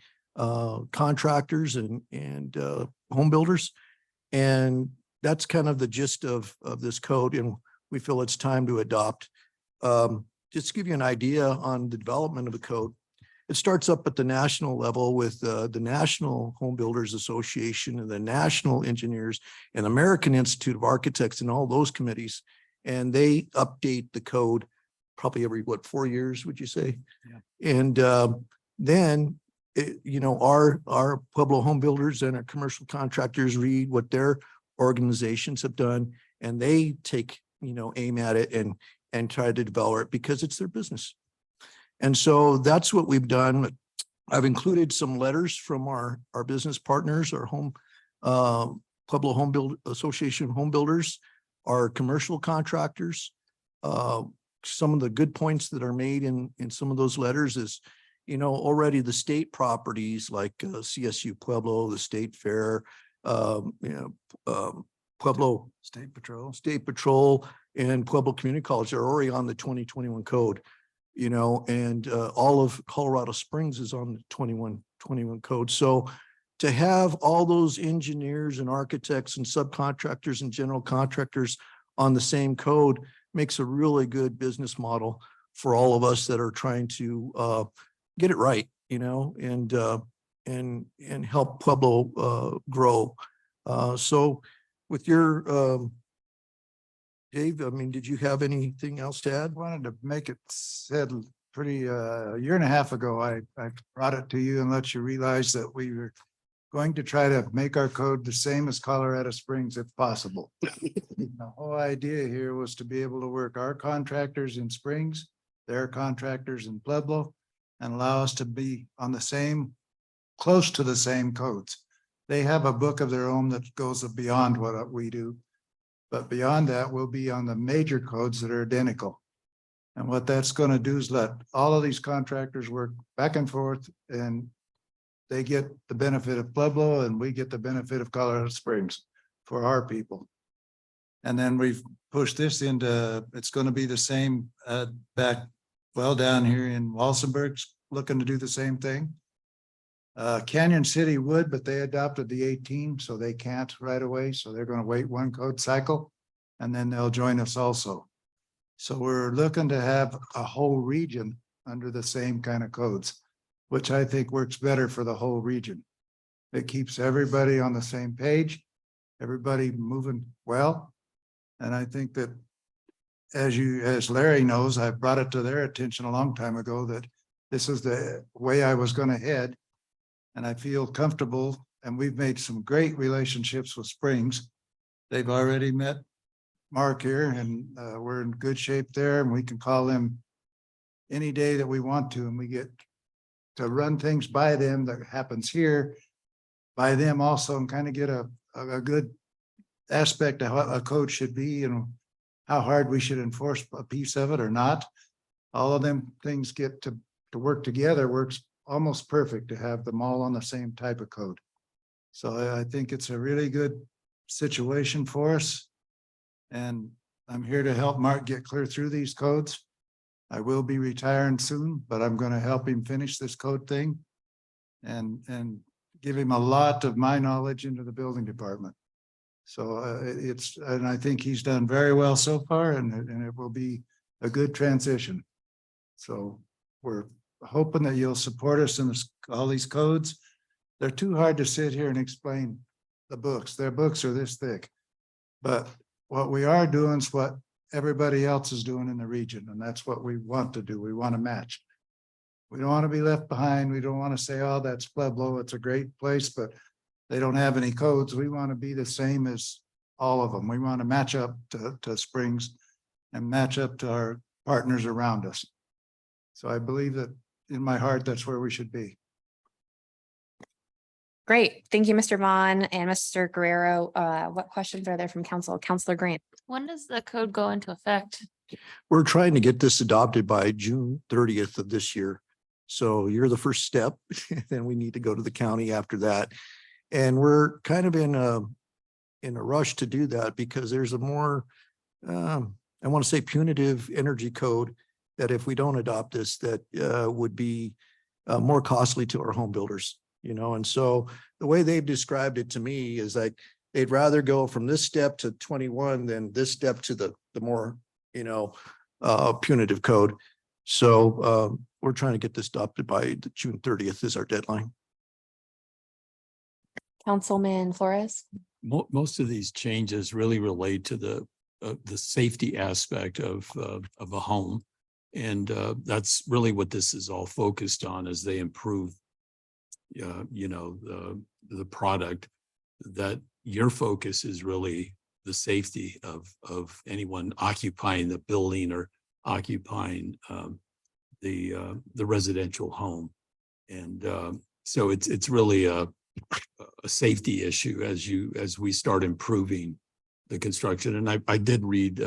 contractors and home builders. And that's kind of the gist of this code, and we feel it's time to adopt. Just to give you an idea on the development of the code, it starts up at the national level with the National Home Builders Association and the National Engineers and American Institute of Architects and all those committees. And they update the code probably every, 4 years, would you say? Yeah. And then our Pueblo home builders and our commercial contractors read what their organizations have done, and they take, aim at it and try to develop it because it's their business. And so that's what we've done. I've included some letters from our business partners, our Pueblo Home Build Association home builders, our commercial contractors. Some of the good points that are made in some of those letters is, already the state properties like CSU Pueblo, the State Fair, Pueblo State Patrol and Pueblo Community College are already on the 2021 code, and all of Colorado Springs is on the 21 code. So to have all those engineers and architects and subcontractors and general contractors on the same code makes a really good business model for all of us that are trying to get it right, and help Pueblo grow. So with your Dave, I mean, did you have anything else to add? Wanted to make it said pretty, a year and a half ago, I brought it to you and let you realize that we were going to try to make our code the same as Colorado Springs if possible. The whole idea here was to be able to work our contractors in Springs, their contractors in Pueblo, and allow us to be on the same, close to the same codes. They have a book of their own that goes beyond what we do. But beyond that, we'll be on the major codes that are identical. And what that's going to do is let all of these contractors work back and forth, and they get the benefit of Pueblo and we get the benefit of Colorado Springs for our people. And then we've pushed this into, it's going to be the same back, well, down here in Walsenburg's looking to do the same thing. Canyon City would, but they adopted the 18, so they can't right away. So they're going to wait one code cycle and then they'll join us also. So we're looking to have a whole region under the same kind of codes, which I think works better for the whole region. It keeps everybody on the same page, everybody moving well. And I think that as Larry knows, I brought it to their attention a long time ago that this is the way I was going to head. And I feel comfortable, and we've made some great relationships with Springs. They've already met Mark here, and we're in good shape there, and we can call them any day that we want to, and we get to run things by them that happens here by them also, and kind of get a good aspect of what a code should be and how hard we should enforce a piece of it or not. All of them things get to work together, works almost perfect to have them all on the same type of code. So I think it's a really good situation for us. And I'm here to help Mark get clear through these codes. I will be retiring soon, but I'm going to help him finish this code thing and give him a lot of my knowledge into the building department. So and I think he's done very well so far, and it will be a good transition. So we're hoping that you'll support us in all these codes. They're too hard to sit here and explain the books. Their books are this thick. But what we are doing is what everybody else is doing in the region, and that's what we want to do. We want to match. We don't want to be left behind. We don't want to say, oh, that's Pueblo. It's a great place, but they don't have any codes. We want to be the same as all of them. We want to match up to Springs and match up to our partners around us. So I believe that in my heart, that's where we should be. Great. Thank you, Mr. Vaughn and Mr. Guerrero. What questions are there from council? Counselor Grant. When does the code go into effect? We're trying to get this adopted by June 30th of this year. So you're the first step, then we need to go to the county after that. And we're kind of in a rush to do that because there's a more, I want to say punitive energy code that if we don't adopt this, that would be more costly to our home builders, and so the way they've described it to me is like, they'd rather go from this step to 21 than this step to the more, punitive code. So we're trying to get this adopted by June 30th is our deadline. Councilman Flores. Most of these changes really relate to the safety aspect of a home. And that's really what this is all focused on as they improve, the product. That your focus is really the safety of anyone occupying the building or occupying the residential home. And so it's really a safety issue as we start improving the construction. And I did read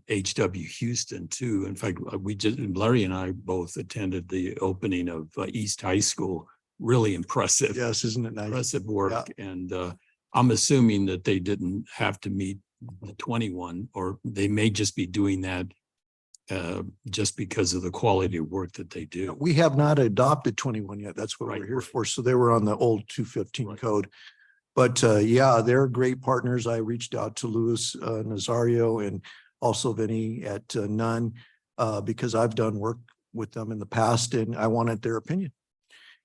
H.W. Houston too. In fact, Larry and I both attended the opening of East High School. Really impressive. Yes, isn't it nice? Impressive work. And I'm assuming that they didn't have to meet the 21, or they may just be doing that just because of the quality of work that they do. We have not adopted 21 yet. That's what Right, we're here right. for. So they were on the old 215 Right. code. But yeah, they're great partners. I reached out to Louis Nazario and also Vinny at Nunn because I've done work with them in the past and I wanted their opinion.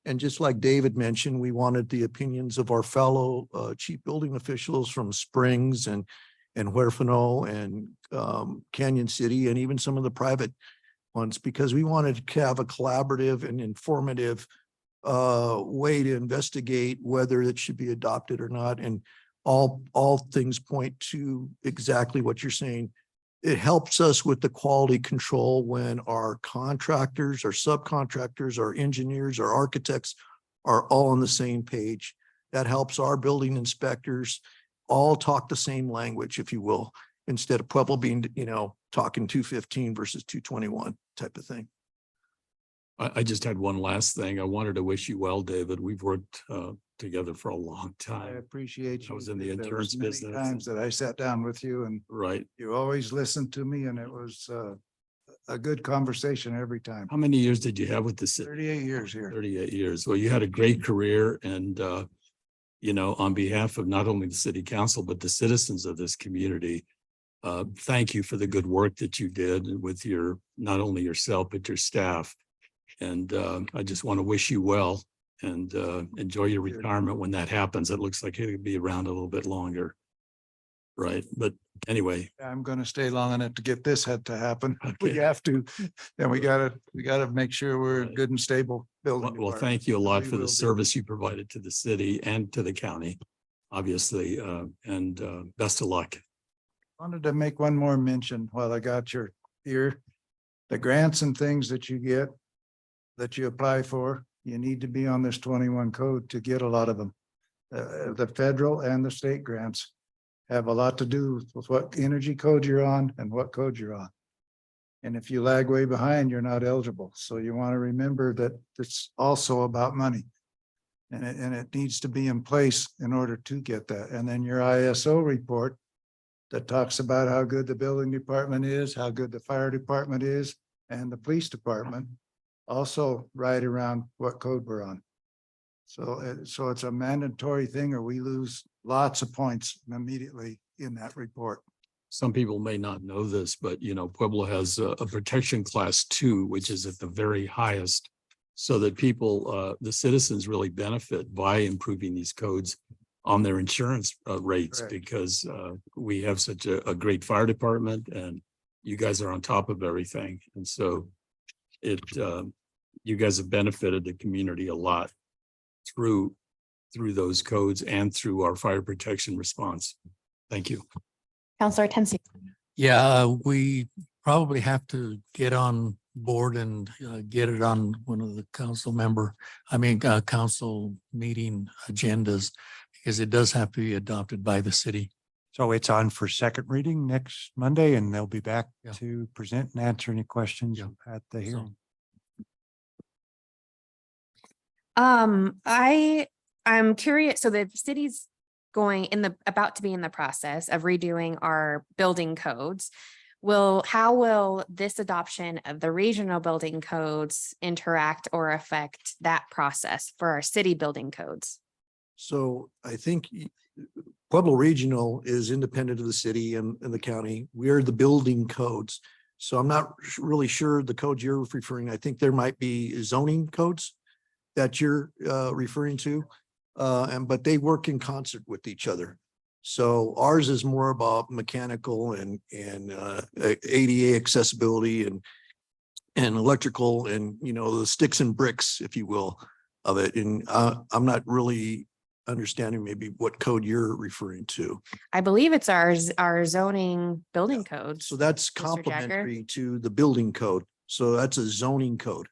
And just like David mentioned, we wanted the opinions of our fellow chief building officials from Springs and Huerfano and Canyon City and even some of the private ones, because we wanted to have a collaborative and informative way to investigate whether it should be adopted or not. And all things point to exactly what you're saying. It helps us with the quality control when our contractors, our subcontractors, our engineers, our architects are all on the same page. That helps our building inspectors all talk the same language, if you will, instead of Pueblo being, talking 215 versus 221 type of thing. I just had one last thing. I wanted to wish you well, David. We've worked together for a long I time. appreciate you. I was in the There was insurance many business. Times that I sat down with you and Right. you always listened to me and it was a good conversation every time. How many years did you have with the city? 38 years here. 38 years. Well, you had a great career and, on behalf of not only the city council, but the citizens of this community, thank you for the good work that you did with not only yourself, but your staff. And I just want to wish you well and enjoy your retirement when that happens. It looks like it'll be around a little bit longer. Right. But anyway, I'm going to stay long enough to get this had to happen. We Okay. have to. Then we gotta make sure we're a good and stable building. well, department. thank you a lot We for the will be. service you provided to the city and to the county, obviously, and best of luck. Wanted to make one more mention while I got your ear. The grants and things that you get, that you apply for, you need to be on this 21 code to get a lot of them. The federal and the state grants have a lot to do with what energy code you're on and what code you're on. And if you lag way behind, you're not eligible. So you want to remember that it's also about money. And it needs to be in place in order to get that. And then your ISO report that talks about how good the building department is, how good the fire department is, and the police department also right around what code we're on. So it's a mandatory thing or we lose lots of points immediately in that report. Some people may not know this, but Pueblo has a protection class 2, which is at the very highest. So that people, the citizens really benefit by improving these codes on their insurance rates. Correct. Because we have such a great fire department and you guys are on top of everything. And so you guys have benefited the community a lot through those codes and through our fire protection response. Thank you. Counselor Tensi. Yeah, We probably have to get on board and get it on one of the council meeting agendas, because it does have to be adopted by the city. So it's on for second reading next Monday and they'll be back Yeah. to present and answer any questions Yeah. at the hearing. I'm curious. So the city's about to be in the process of redoing our building codes. How will this adoption of the regional building codes interact or affect that process for our city building codes? So I think Pueblo Regional is independent of the city and the county. We're the building codes. So I'm not really sure the code you're referring. I think there might be zoning codes that you're referring to. But they work in concert with each other. So ours is more about mechanical and ADA accessibility and electrical and, the sticks and bricks, if you will, of it. And I'm not really understanding maybe what code you're referring to. I believe it's our zoning building codes. So that's Mr. Jagger? complementary to the building code. So that's a zoning code.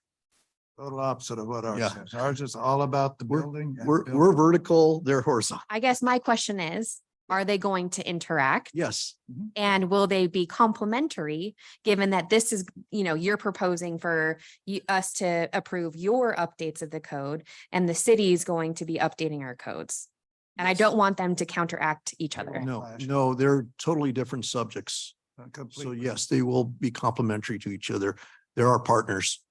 Total opposite of what ours Yeah. says. Ours is all about the building. and We're building. vertical, they're horizontal. I guess my question is, Are they going to interact? Yes. And will they be complementary, given that this is, you're proposing for us to approve your updates of the code and the city is going to be updating our codes? And I don't want them to counteract each other. No, they're totally different subjects. So yes, they will be complementary to each other. They're our partners.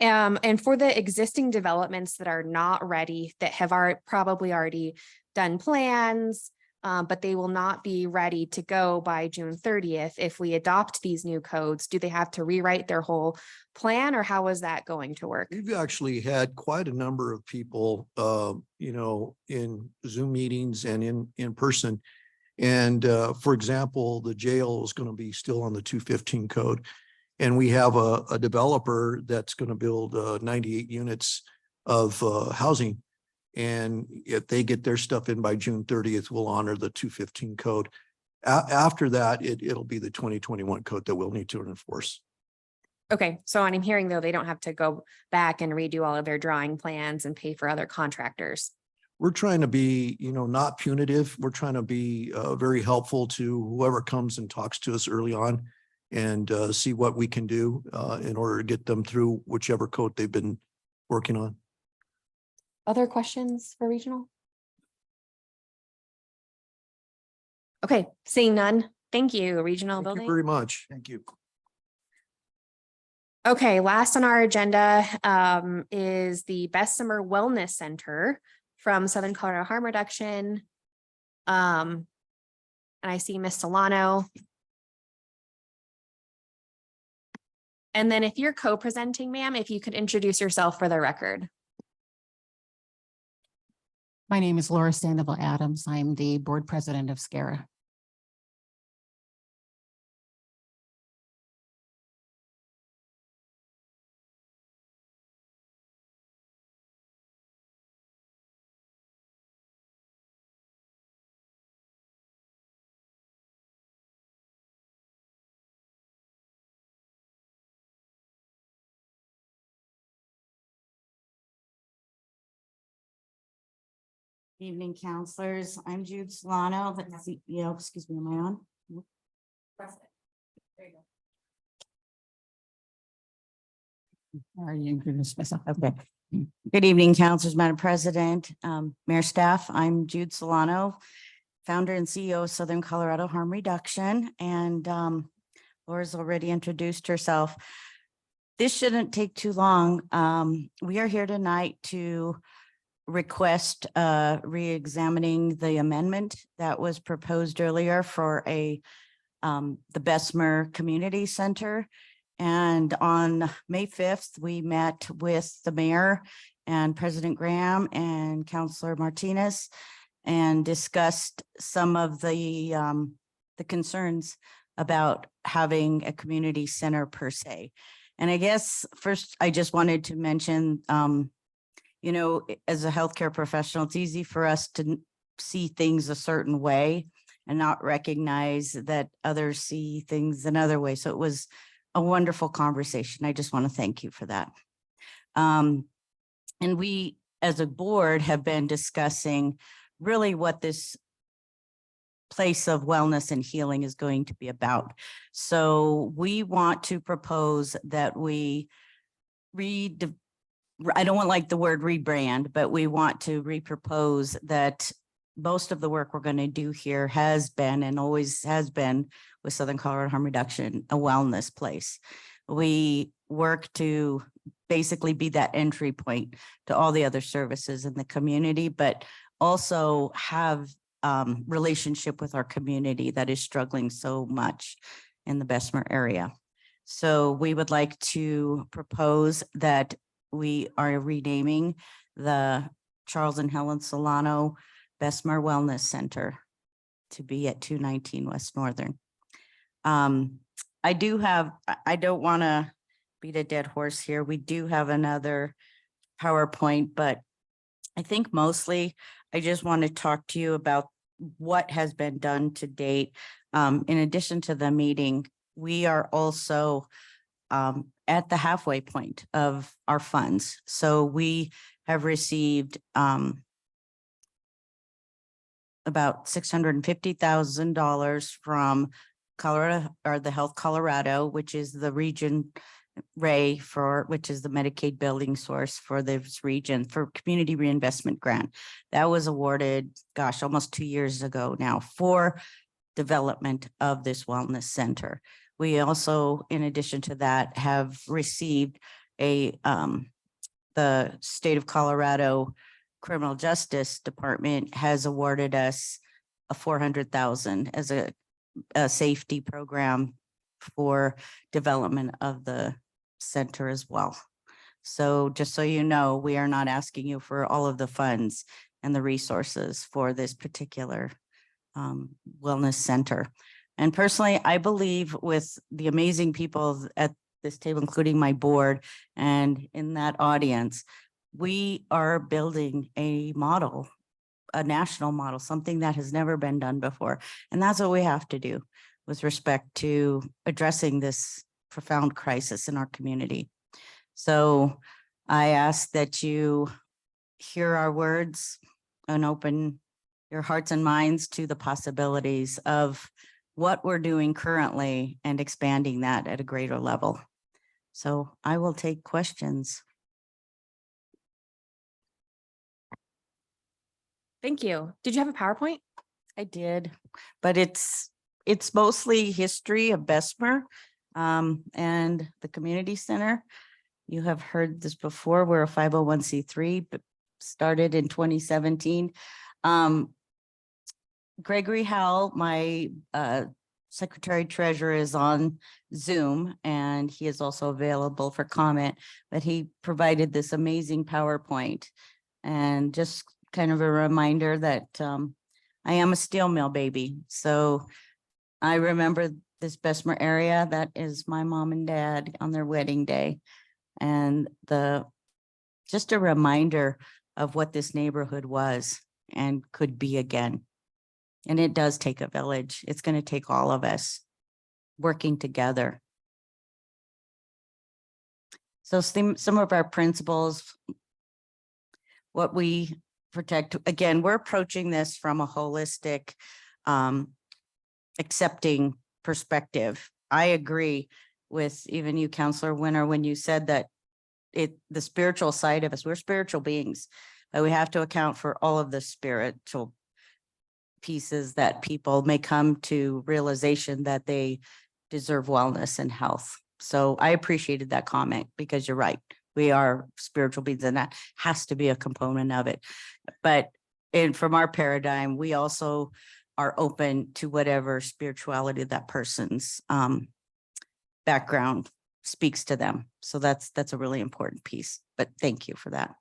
And for the existing developments that are not ready, that have probably already done plans, but they will not be ready to go by June 30th. If we adopt these new codes, do they have to rewrite their whole plan, or how is that going to work? We've actually had quite a number of people, in Zoom meetings and in person. And for example, the jail is going to be still on the 215 code. And we have a developer that's going to build 98 units of housing. And if they get their stuff in by June 30th, we'll honor the 215 code. After that, it'll be the 2021 code that we'll need to enforce. Okay, so I'm hearing though, they don't have to go back and redo all of their drawing plans and pay for other contractors. We're trying to be, not punitive. We're trying to be very helpful to whoever comes and talks to us early on and see what we can do in order to get them through whichever code they've been working on. Other questions for regional? Okay, seeing none. Thank you, regional Thank you building. very much. Thank you. Okay, last on our agenda is the Bessemer Wellness Center from Southern Colorado Harm Reduction. And I see Miss Solano. And then if you're co-presenting, ma'am, if you could introduce yourself for the record. My name is Laura Sandoval Adams. I'm the board president of SCARA. Evening, counselors. I'm Jude Solano, the CEO. Excuse me, am I on? I already introduced myself. Okay. Good evening, counselors, Madam President, Mayor Staff. I'm Jude Solano, founder and CEO of Southern Colorado Harm Reduction, and Laura's already introduced herself. This shouldn't take too long. We are here tonight to request re-examining the amendment that was proposed earlier for the Bessemer Community Center. And on May 5th, we met with the mayor and President Graham and Councilor Martinez and discussed some of the concerns about having a community center per se. And I guess first, I just wanted to mention, as a healthcare professional, it's easy for us to see things a certain way and not recognize that others see things another way. So it was a wonderful conversation. I just want to thank you for that. And we, as a board, have been discussing really what this place of wellness and healing is going to be about. So we want to propose that we I don't want like the word rebrand, but we want to repropose that most of the work we're going to do here has been and always has been with Southern Colorado Harm Reduction, a wellness place. We work to basically be that entry point to all the other services in the community, but also have relationship with our community that is struggling so much in the Bessemer area. So we would like to propose that we are renaming the Charles and Helen Solano Bessemer Wellness Center to be at 219 West Northern. I don't want to beat a dead horse here. We do have another PowerPoint, but I think mostly I just want to talk to you about what has been done to date. In addition to the meeting, we are also at the halfway point of our funds. So we have received about $650,000 from Colorado, or the Health Colorado, which is the region Ray which is the Medicaid building source for this region for community reinvestment grant. That was awarded, gosh, almost 2 years ago now for development of this wellness center. We also, in addition to that, have received the state of Colorado Criminal Justice Department has awarded us a 400,000 as a safety program for development of the center as well. So just so you know, we are not asking you for all of the funds and the resources for this particular wellness center. And personally, I believe with the amazing people at this table, including my board and in that audience, we are building a model, a national model, something that has never been done before. And that's what we have to do with respect to addressing this profound crisis in our community. So I ask that you hear our words and open your hearts and minds to the possibilities of what we're doing currently and expanding that at a greater level. So I will take questions. Thank you. Did you have a PowerPoint? I did, but it's mostly history of Bessemer and the community center. You have heard this before. We're a 501c3, but started in 2017. Gregory Howell, my secretary treasurer, is on Zoom, and he is also available for comment, but he provided this amazing PowerPoint. And just kind of a reminder that I am a steel mill baby. So I remember this Bessemer area. That is my mom and dad on their wedding day. And just a reminder of what this neighborhood was and could be again. And it does take a village. It's going to take all of us working together. So some of our principles, what we protect, again, we're approaching this from a holistic, accepting perspective. I agree with even you, Councilor Winter, when you said that the spiritual side of us, we're spiritual beings, but we have to account for all of the spiritual pieces that people may come to realization that they deserve wellness and health. So I appreciated that comment because you're right. We are spiritual beings and that has to be a component of it. But from our paradigm, we also are open to whatever spirituality that person's background speaks to them. So that's a really important piece, but thank you for that.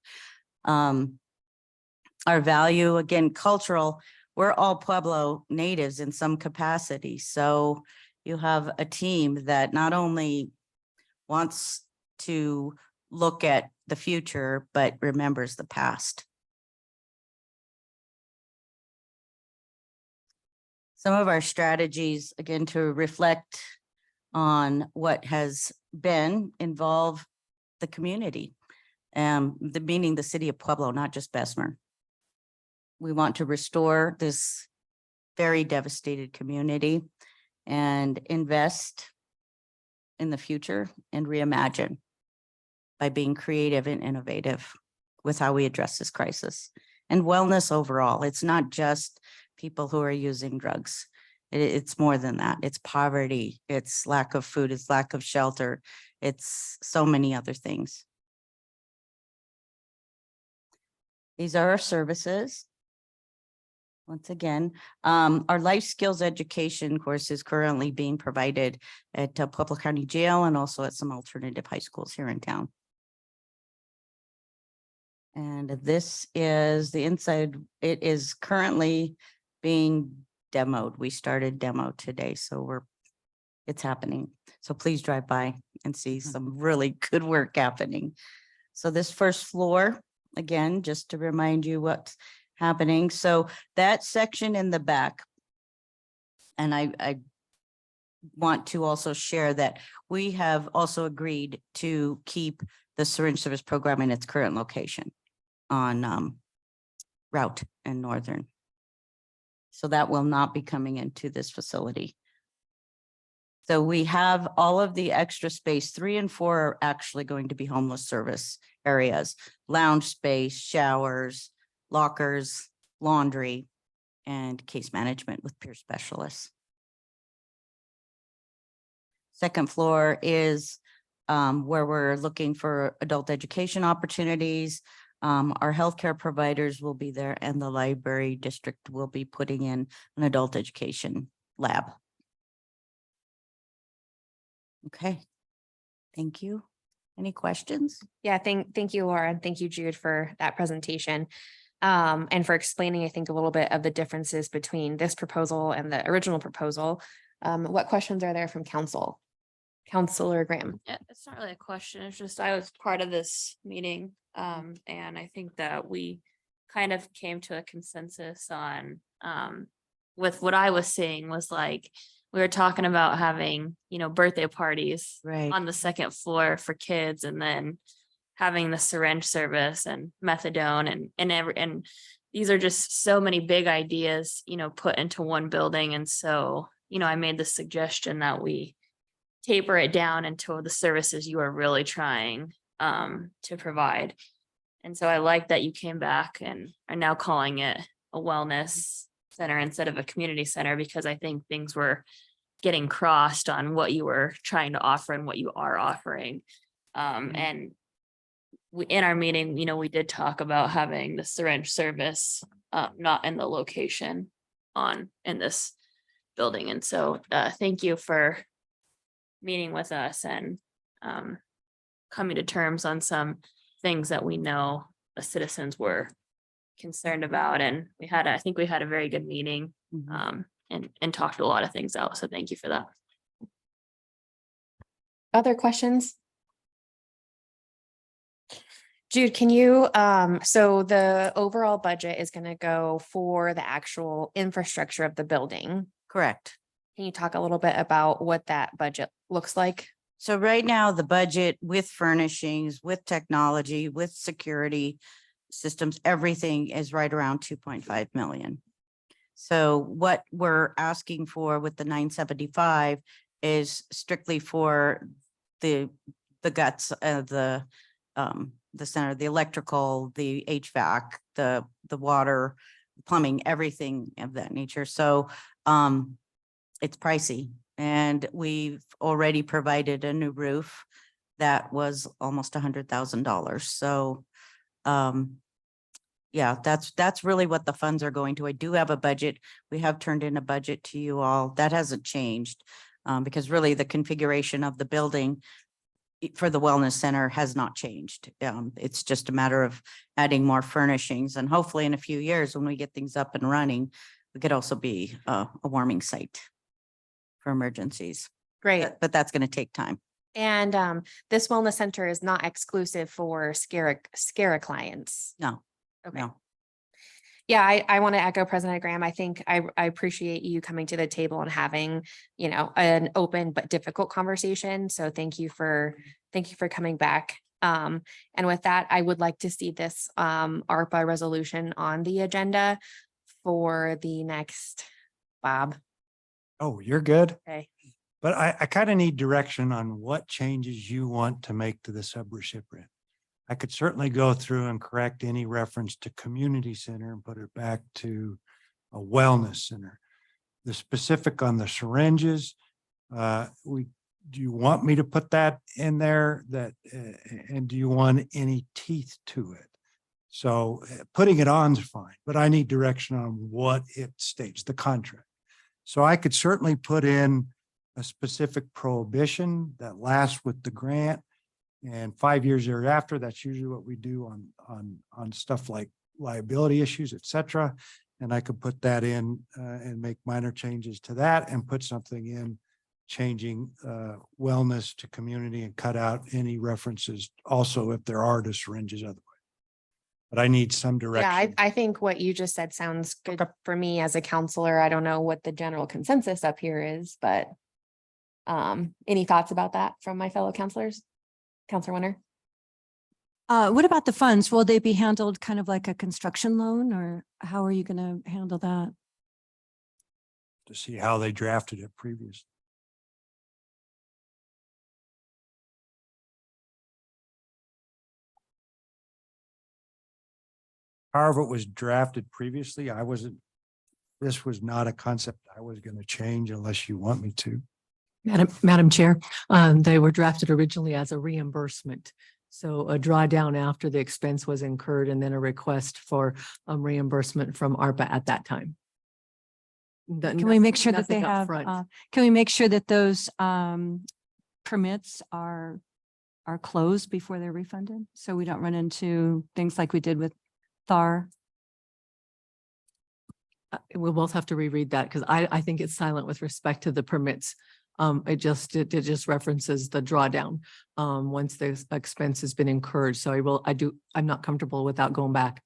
Our value, again, cultural, we're all Pueblo natives in some capacity. So you have a team that not only wants to look at the future, but remembers the past. Some of our strategies, again, to reflect on what has been, involve the community, meaning the city of Pueblo, not just Bessemer. We want to restore this very devastated community and invest in the future and reimagine by being creative and innovative with how we address this crisis. And wellness overall, it's not just people who are using drugs. It's more than that. It's poverty, it's lack of food, it's lack of shelter, it's so many other things. These are our services. Once again, our life skills education course is currently being provided at Pueblo County Jail and also at some alternative high schools here in town. And this is the inside. It is currently being demoed. We started demo today, so it's happening. So please drive by and see some really good work happening. So this first floor, again, just to remind you what's happening. So that section in the back, and I want to also share that we have also agreed to keep the syringe service program in its current location on Route and Northern. So that will not be coming into this facility. So we have all of the extra space. 3 and 4 are actually going to be homeless service areas, lounge space, showers, lockers, laundry, and case management with peer specialists. Second floor is where we're looking for adult education opportunities. Our healthcare providers will be there and the library district will be putting in an adult education lab. Okay, thank you. Any questions? Yeah, thank you, Laura, and thank you, Jude, for that presentation. And for explaining, I think, a little bit of the differences between this proposal and the original proposal. What questions are there from council? Councilor Graham. Yeah, it's not really a question. It's just I was part of this meeting. And I think that we kind of came to a consensus on with what I was seeing was like we were talking about having, birthday parties Right. on the second floor for kids and then having the syringe service and methadone and these are just so many big ideas, put into one building. And so, I made the suggestion that we taper it down into the services you are really trying to provide. And so I like that you came back and are now calling it a wellness center instead of a community center, because I think things were getting crossed on what you were trying to offer and what you are offering. And in our meeting, we did talk about having the syringe service not in the location in this building. And so thank you for meeting with us and coming to terms on some things that we know the citizens were concerned about. And I think we had a very good meeting and talked a lot of things out. So thank you for that. Other questions? Jude, can you, so the overall budget is going to go for the actual infrastructure of the building. Correct. Can you talk a little bit about what that budget looks like? So right now, the budget with furnishings, with technology, with security systems, everything is right around 2.5 million. So what we're asking for with the 975 is strictly for the guts of the center, the electrical, the HVAC, the water, plumbing, everything of that nature. So it's pricey. And we've already provided a new roof that was almost $100,000. So, yeah, that's really what the funds are going to. I do have a budget. We have turned in a budget to you all. That hasn't changed because really the configuration of the building for the wellness center has not changed. It's just a matter of adding more furnishings, and hopefully in a few years when we get things up and running, we could also be a warming site for emergencies. Great. But that's going to take time. And this wellness center is not exclusive for SCARA clients. No. Okay. No. Yeah, I want to echo President Graham. I think I appreciate you coming to the table and having, an open but difficult conversation. So thank you for coming back. And with that, I would like to see this ARPA resolution on the agenda for the next, Bob. Oh, you're good. Okay. But I kind of need direction on what changes you want to make to the subrecipient. I could certainly go through and correct any reference to community center and put it back to a wellness center. The specific on the syringes, do you want me to put that in there and do you want any teeth to it? So putting it on is fine, but I need direction on what it states, the contract. So I could certainly put in a specific prohibition that lasts with the grant. And 5 years thereafter, that's usually what we do on stuff like liability issues, et cetera. And I could put that in and make minor changes to that and put something in changing wellness to community and cut out any references also if there are to syringes otherwise. But I need some direction. Yeah, I think what you just said sounds good for me as a counselor. I don't know what the general consensus up here is, but any thoughts about that from my fellow counselors? Counselor Winter? What about the funds? Will they be handled kind of like a construction loan, or how are you going to handle that? to see how they drafted it previously. However, it was drafted previously, this was not a concept I was going to change unless you want me to. Madam Chair, they were drafted originally as a reimbursement. So a drawdown after the expense was incurred and then a request for reimbursement from ARPA at that time. Can we make sure that they Nothing have, upfront. can we make sure that those permits are closed before they're refunded? So we don't run into things like we did with Thar. We'll both have to reread that because I think it's silent with respect to the permits. It just references the drawdown once the expense has been incurred. So I'm not comfortable without going back.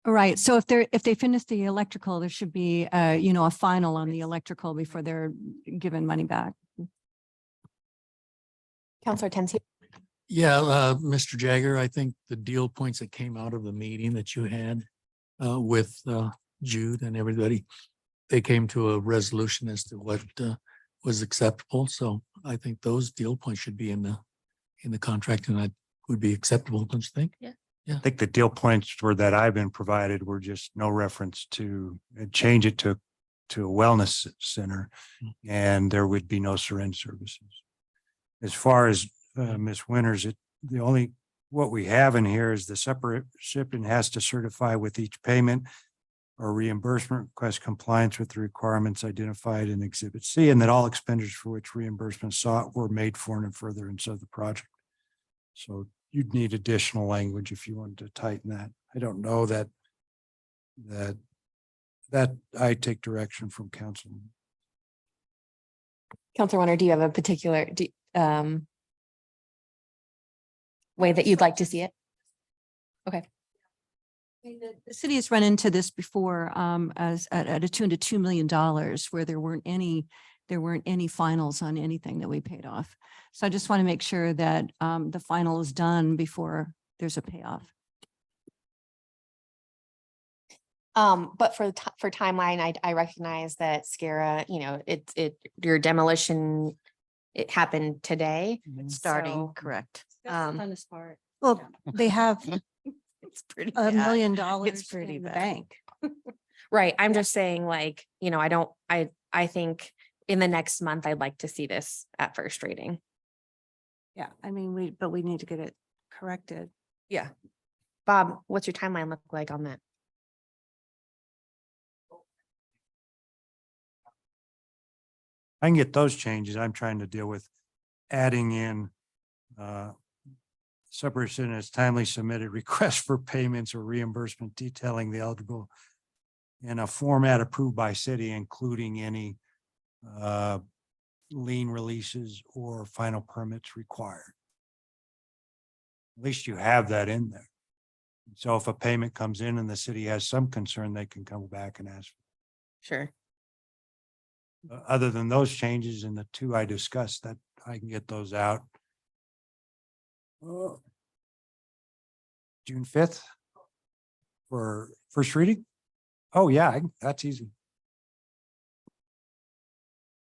Right. So if they finish the electrical, there should be, a final on the electrical before they're given money back. Counselor Tensi. Yeah, Mr. Jagger, I think the deal points that came out of the meeting that you had with Jude and everybody, they came to a resolution as to what was acceptable. So I think those deal points should be in the contract, and that would be acceptable, don't you think? Yeah. I think the deal points that I've been provided were just no reference to change it to a wellness center, and there would be no syringe services. As far as Ms. Winters, what we have in here is the separate recipient has to certify with each payment or reimbursement request compliance with the requirements identified in Exhibit C, and that all expenditures for which reimbursement sought were made for and in furtherance of the project. So you'd need additional language if you wanted to tighten that. I don't know that I take direction from council. Counselor Warner, do you have a particular way that you'd like to see it? Okay. The city has run into this before as at a $2 million where there weren't any finals on anything that we paid off. So I just want to make sure that the final is done before there's a payoff. But for timeline, I recognize that SCARA, your demolition, it happened today. Starting, So, correct. Funnest part. Well, they have It's pretty $1 bad. million It's pretty in the bad. bank. Right. I'm just saying I think in the next month, I'd like to see this at first reading. Yeah, I mean, but we need to get it corrected. Yeah. Bob, what's your timeline look like on that? I can get those changes. I'm trying to deal with adding in separation as timely submitted requests for payments or reimbursement detailing the eligible in a format approved by city, including any lien releases or final permits required. At least you have that in there. So if a payment comes in and the city has some concern, they can come back and ask. Sure. Other than those changes and the two I discussed, that I can get those out. June 5th for first reading? Oh, yeah, that's easy.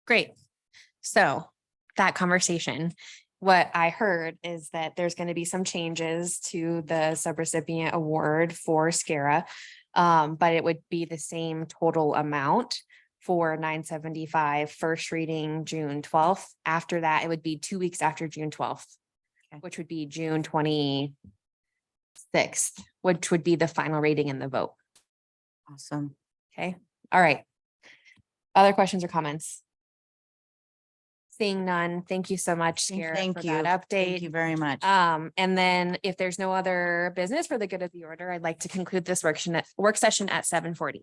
Great. So that conversation, what I heard is that there's going to be some changes to the subrecipient award for SCARA. But it would be the same total amount for 975 first reading June 12th. After that, it would be 2 weeks after June 12th, which would be June 26th, which would be the final reading in the vote. Awesome. Okay. All right. Other questions or comments? Seeing none, thank you so much, SCARA, Thank for you. that update. Thank you very much. And then if there's no other business for the good of the order, I'd like to conclude this work session at 7:40.